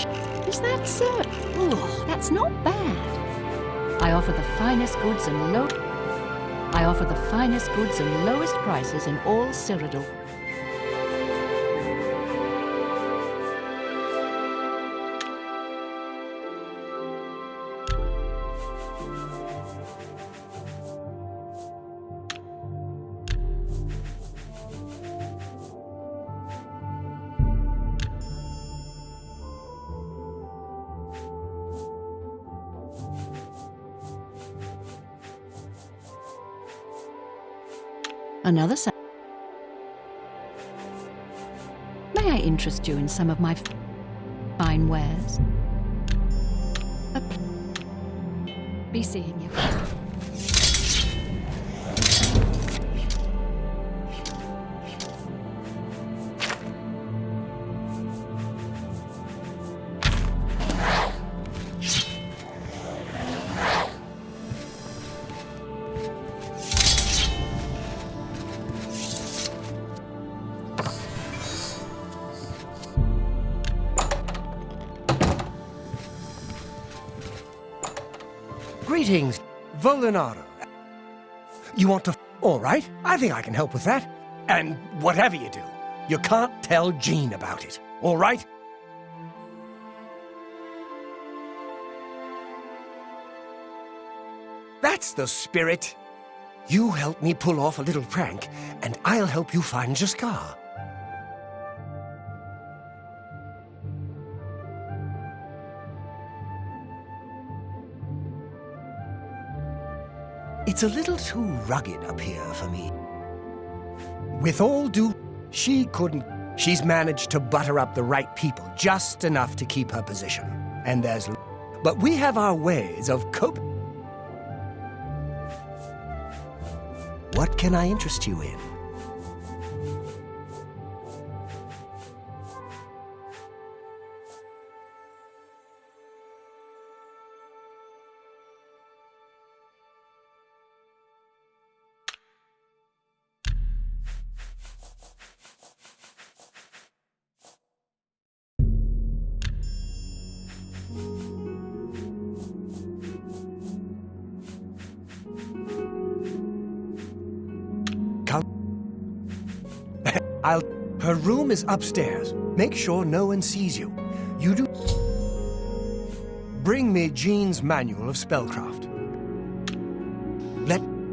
Is that so? Ooh, that's not bad. I offer the finest goods and lowest prices in all Cyrodiil. Another sound. May I interest you in some of my fine wares? Be seeing you. Greetings, Volinaro. You want to... All right, I think I can help with that. And whatever you do, you can't tell Jean about it. All right? That's the spirit. You help me pull off a little prank, and I'll help you find Jaskar. It's a little too rugged up here for me. With all due, she couldn't. She's managed to butter up the right people just enough to keep her position. And there's... But we have our ways of coping. What can I interest you in? Her room is upstairs. Make sure no one sees you. You do... Bring me Jean's manual of spellcraft.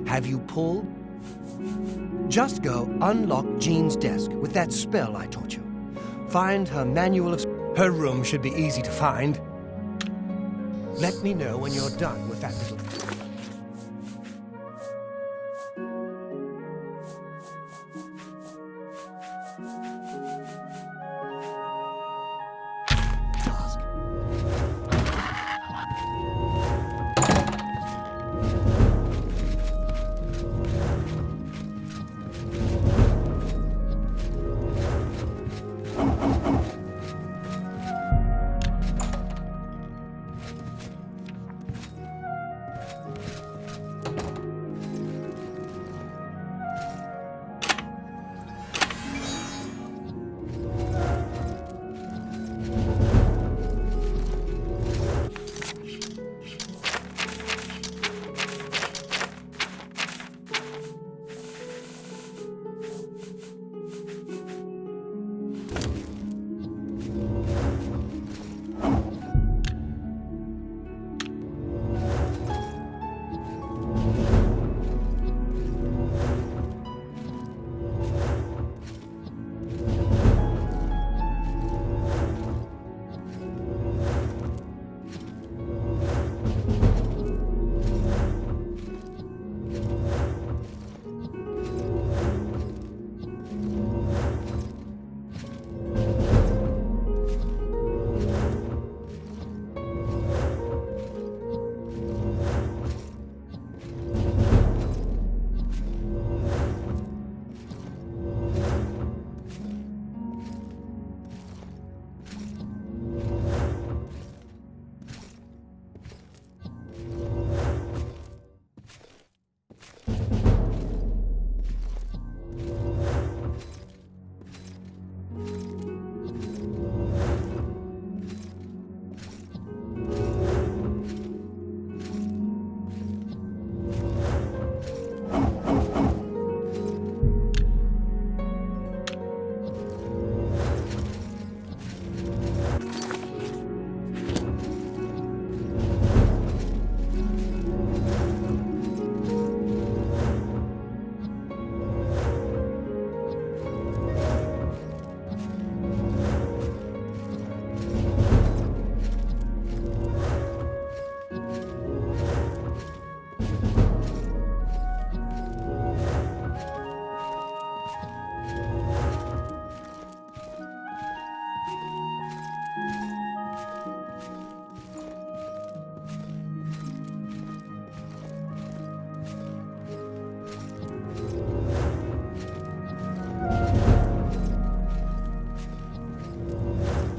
Have you pulled? Just go unlock Jean's desk with that spell I taught you. Find her manual of... Her room should be easy to find. Let me know when you're done with that little... task.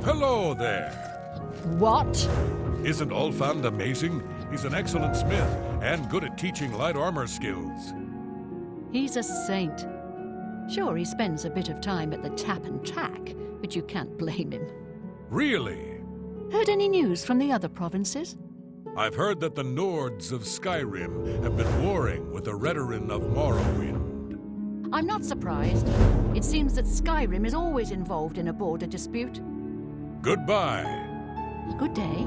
Hello there. What? Isn't Olfand amazing? He's an excellent smith and good at teaching light armor skills. He's a saint. Sure, he spends a bit of time at the tap and tack, but you can't blame him. Really? Heard any news from the other provinces? I've heard that the Nords of Skyrim have been warring with the Redoran of Morrowind. I'm not surprised. It seems that Skyrim is always involved in a border dispute. Goodbye. Good day.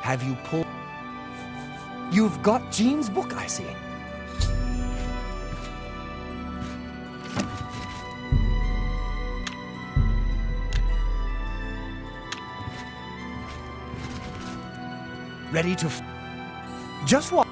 Have you pulled... You've got Jean's book, I see. Ready to... Just what?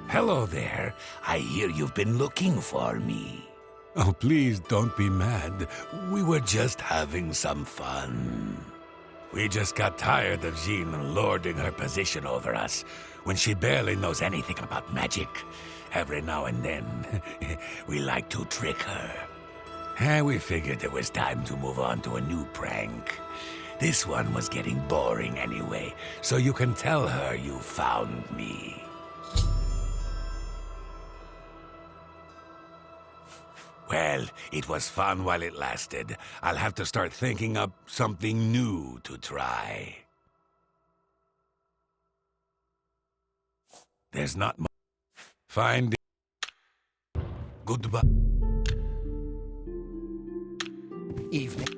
Hello there. I hear you've been looking for me. Oh, please don't be mad. We were just having some fun. We just got tired of Jean lording her position over us when she barely knows anything about magic. Every now and then, we like to trick her. And we figured it was time to move on to a new prank. This one was getting boring anyway, so you can tell her you found me. Well, it was fun while it lasted. I'll have to start thinking up something new to try. There's not much. Find it. Goodbye. Evening.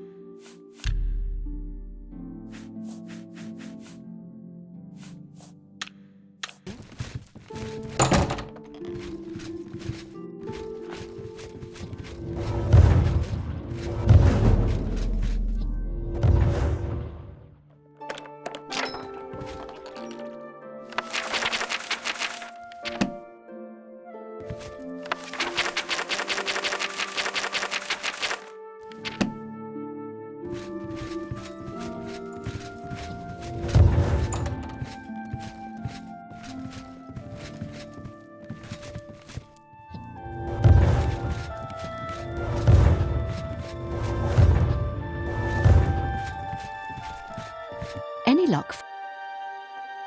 Any luck?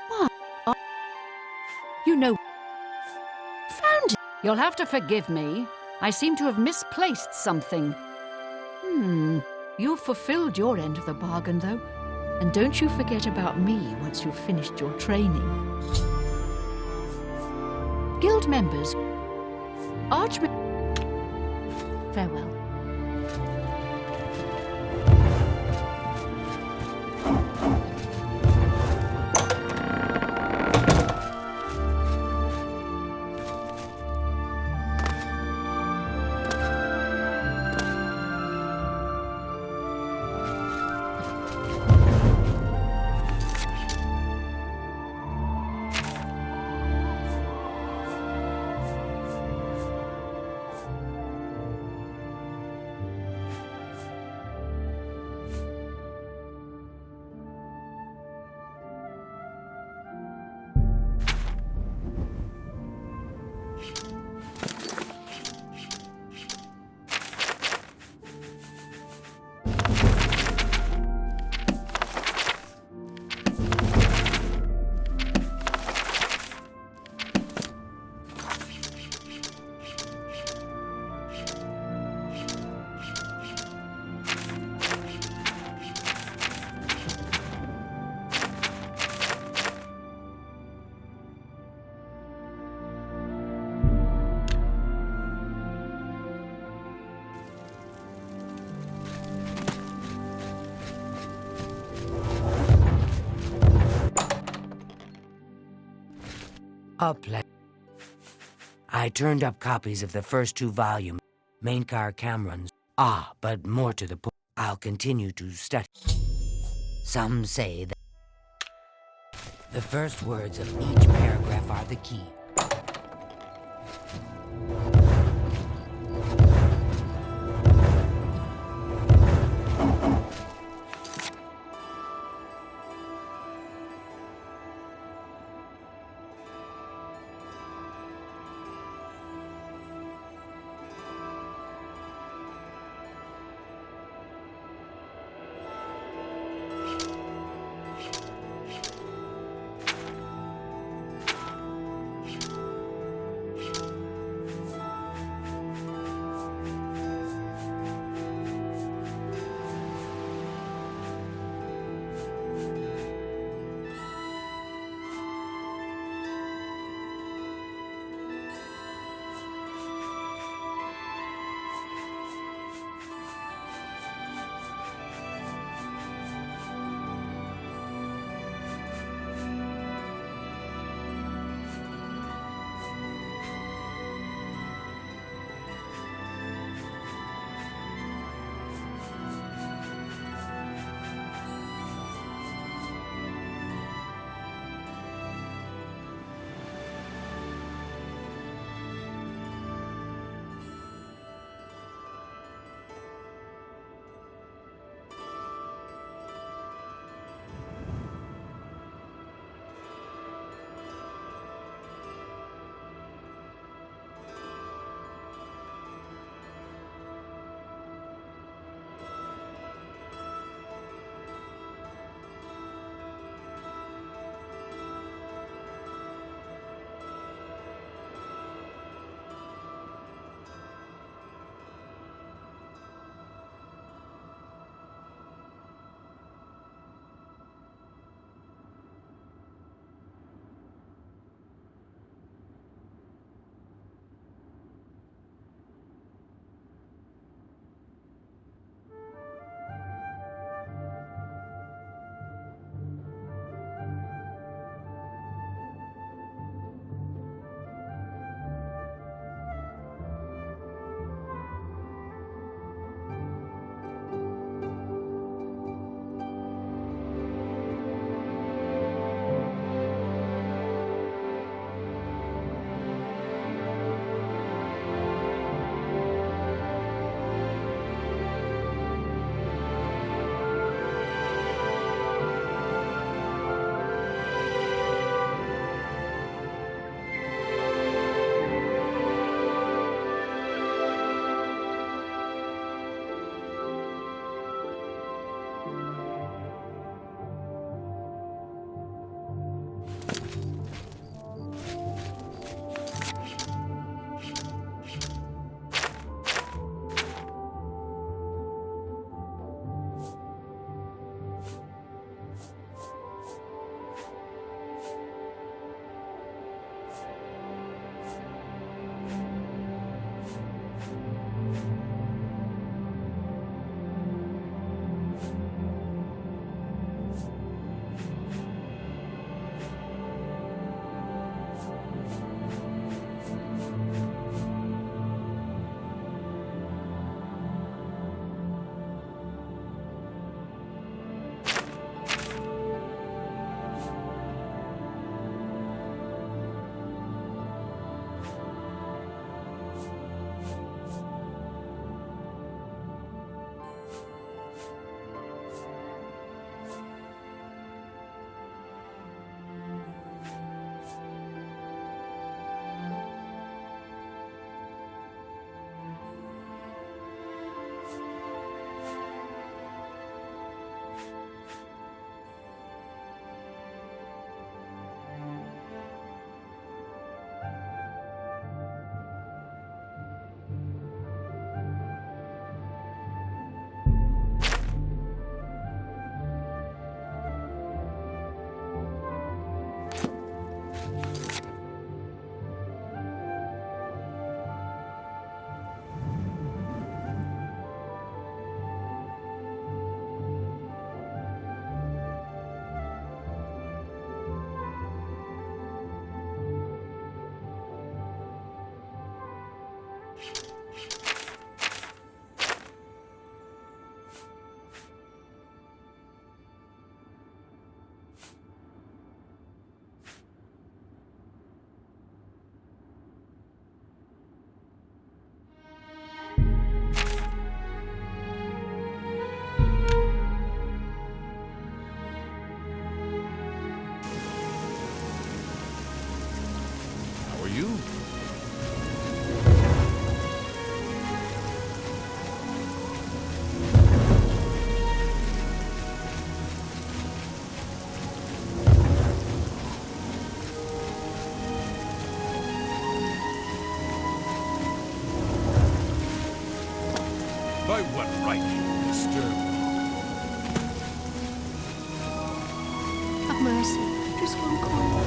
What? You know... Found it! You'll have to forgive me. I seem to have misplaced something. You've fulfilled your end of the bargain, though. And don't you forget about me once you've finished your training. Guild members, farewell. I turned up copies of the first 2 volumes, Mainkar Cameron's. But more to the point, I'll continue to study. Some say that the first words of each paragraph are the key. done right. Disturb. Have mercy. Just one call.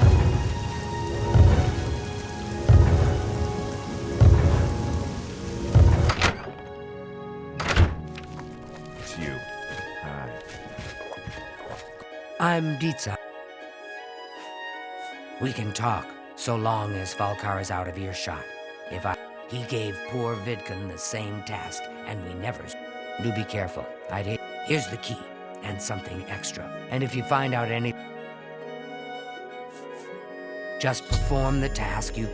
It's you. Hi. I'm Dietza. We can talk, so long as Falkar is out of earshot. He gave poor Vidkun the same task, and we never... Do be careful. Here's the key, and something extra. And if you find out any... Just perform the task you...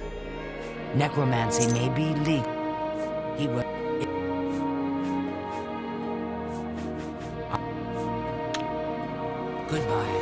Necromancy may be legal. He will... Goodbye.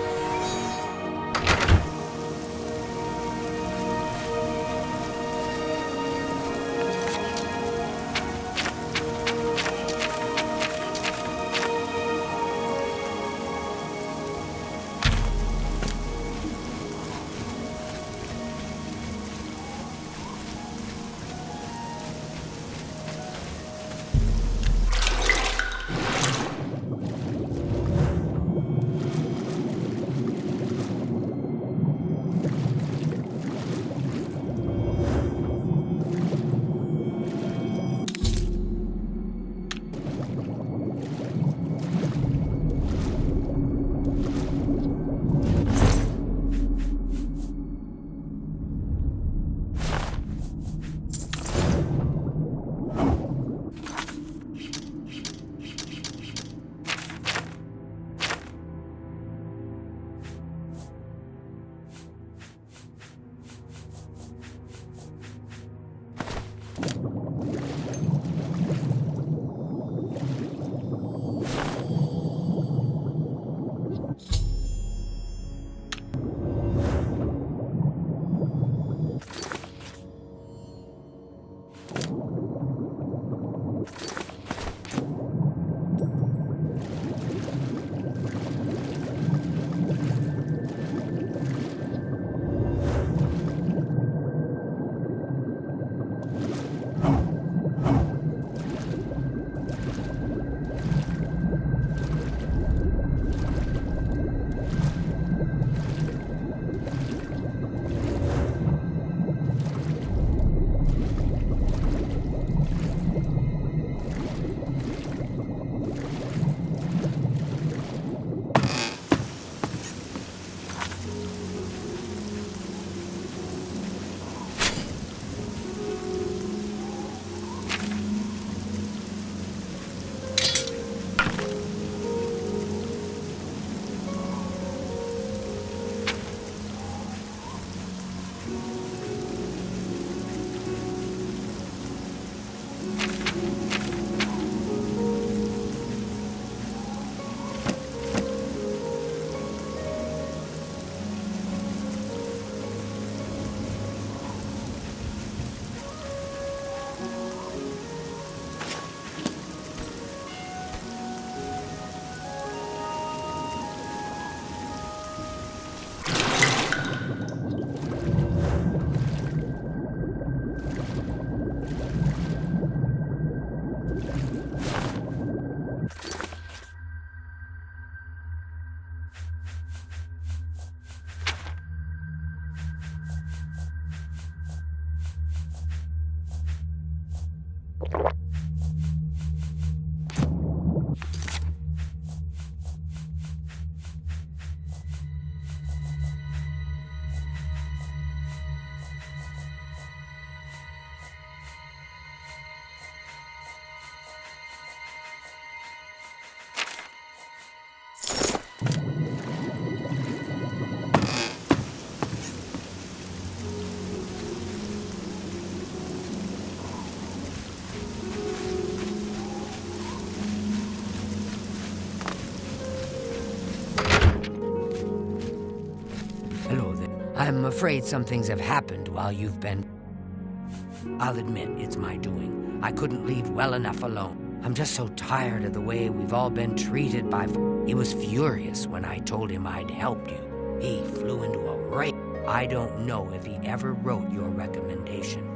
I'm afraid some things have happened while you've been... I'll admit, it's my doing. I couldn't leave well enough alone. I'm just so tired of the way we've all been treated by... He was furious when I told him I'd helped you. He flew into a rage. I don't know if he ever wrote your recommendation.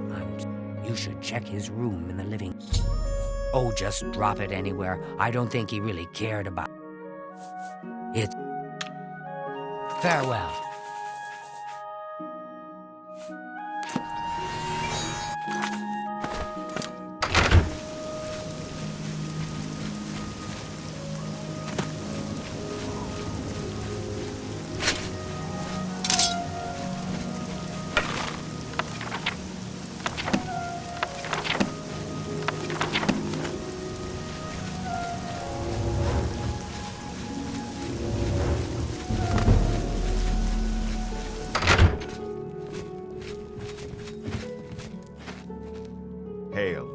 You should check his room in the living... Oh, just drop it anywhere. I don't think he really cared about it. Farewell. Hail.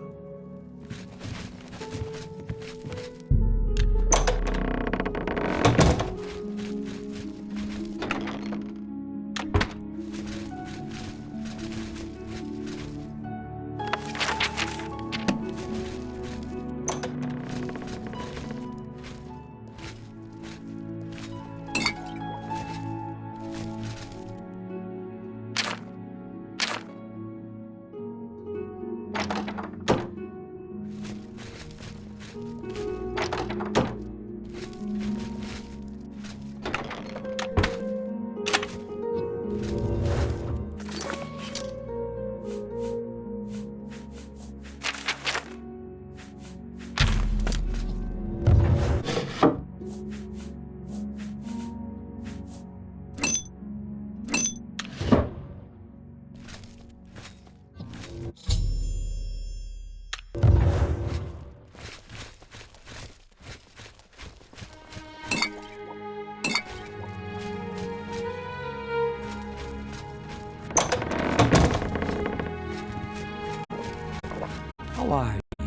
How are you?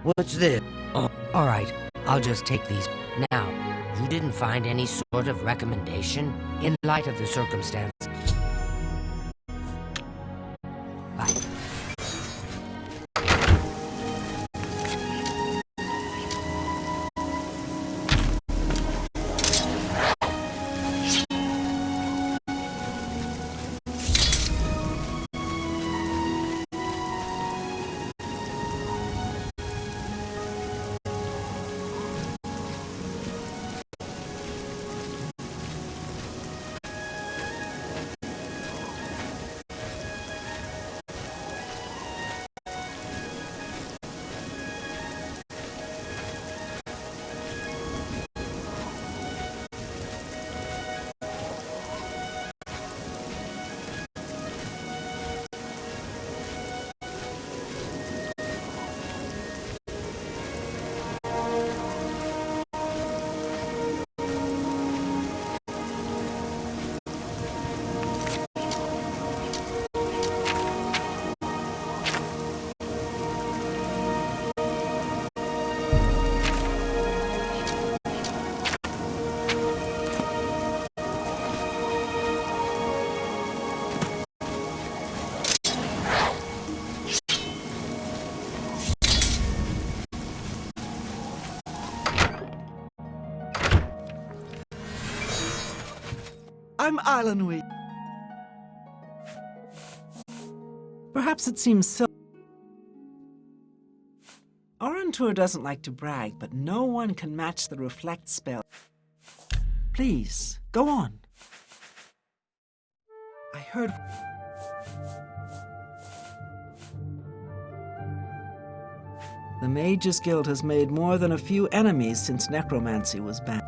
What's this? Oh, all right. I'll just take these. Now, you didn't find any sort of recommendation in light of the circumstance? Bye. I'm Islandweed. Perhaps it seems silly. Orantur doesn't like to brag, but no one can match the reflect spell. Please, go on. I heard... The Mages Guild has made more than a few enemies since necromancy was banned.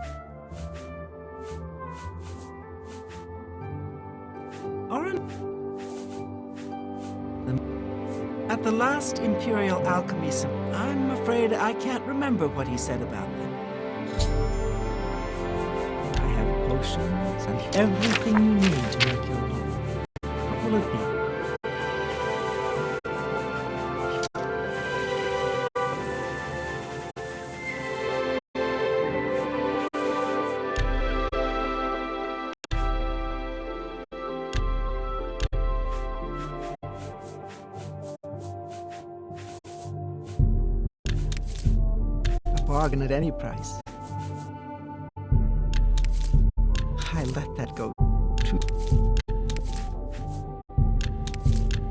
At the last Imperial Alchemy Summit, I'm afraid I can't remember what he said about them. I have potions and everything you need to make your own. What will it be? Bargain at any price. I let that go too.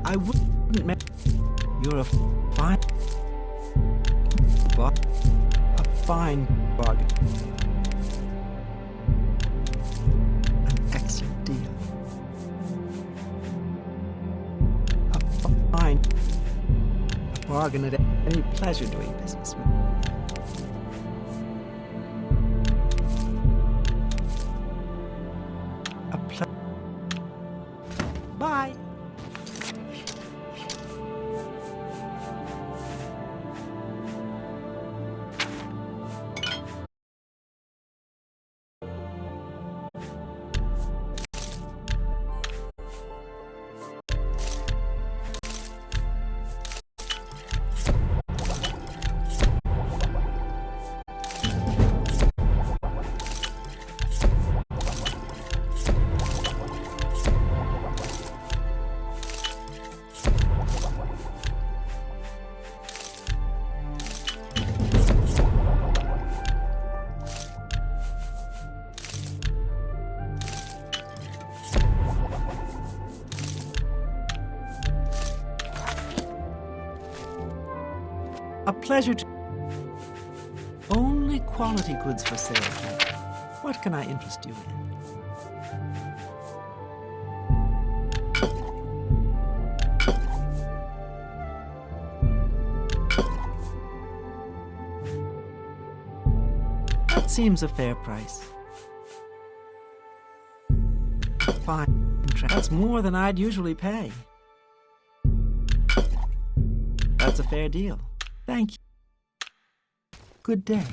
I wouldn't make... You're a fine... A fine bargain. An excellent deal. A fine bargain at any pleasure doing business with. Bye. A pleasure to... Only quality goods for sale here. What can I interest you in? That seems a fair price. Fine. That's more than I'd usually pay. That's a fair deal. Thank you. Good day.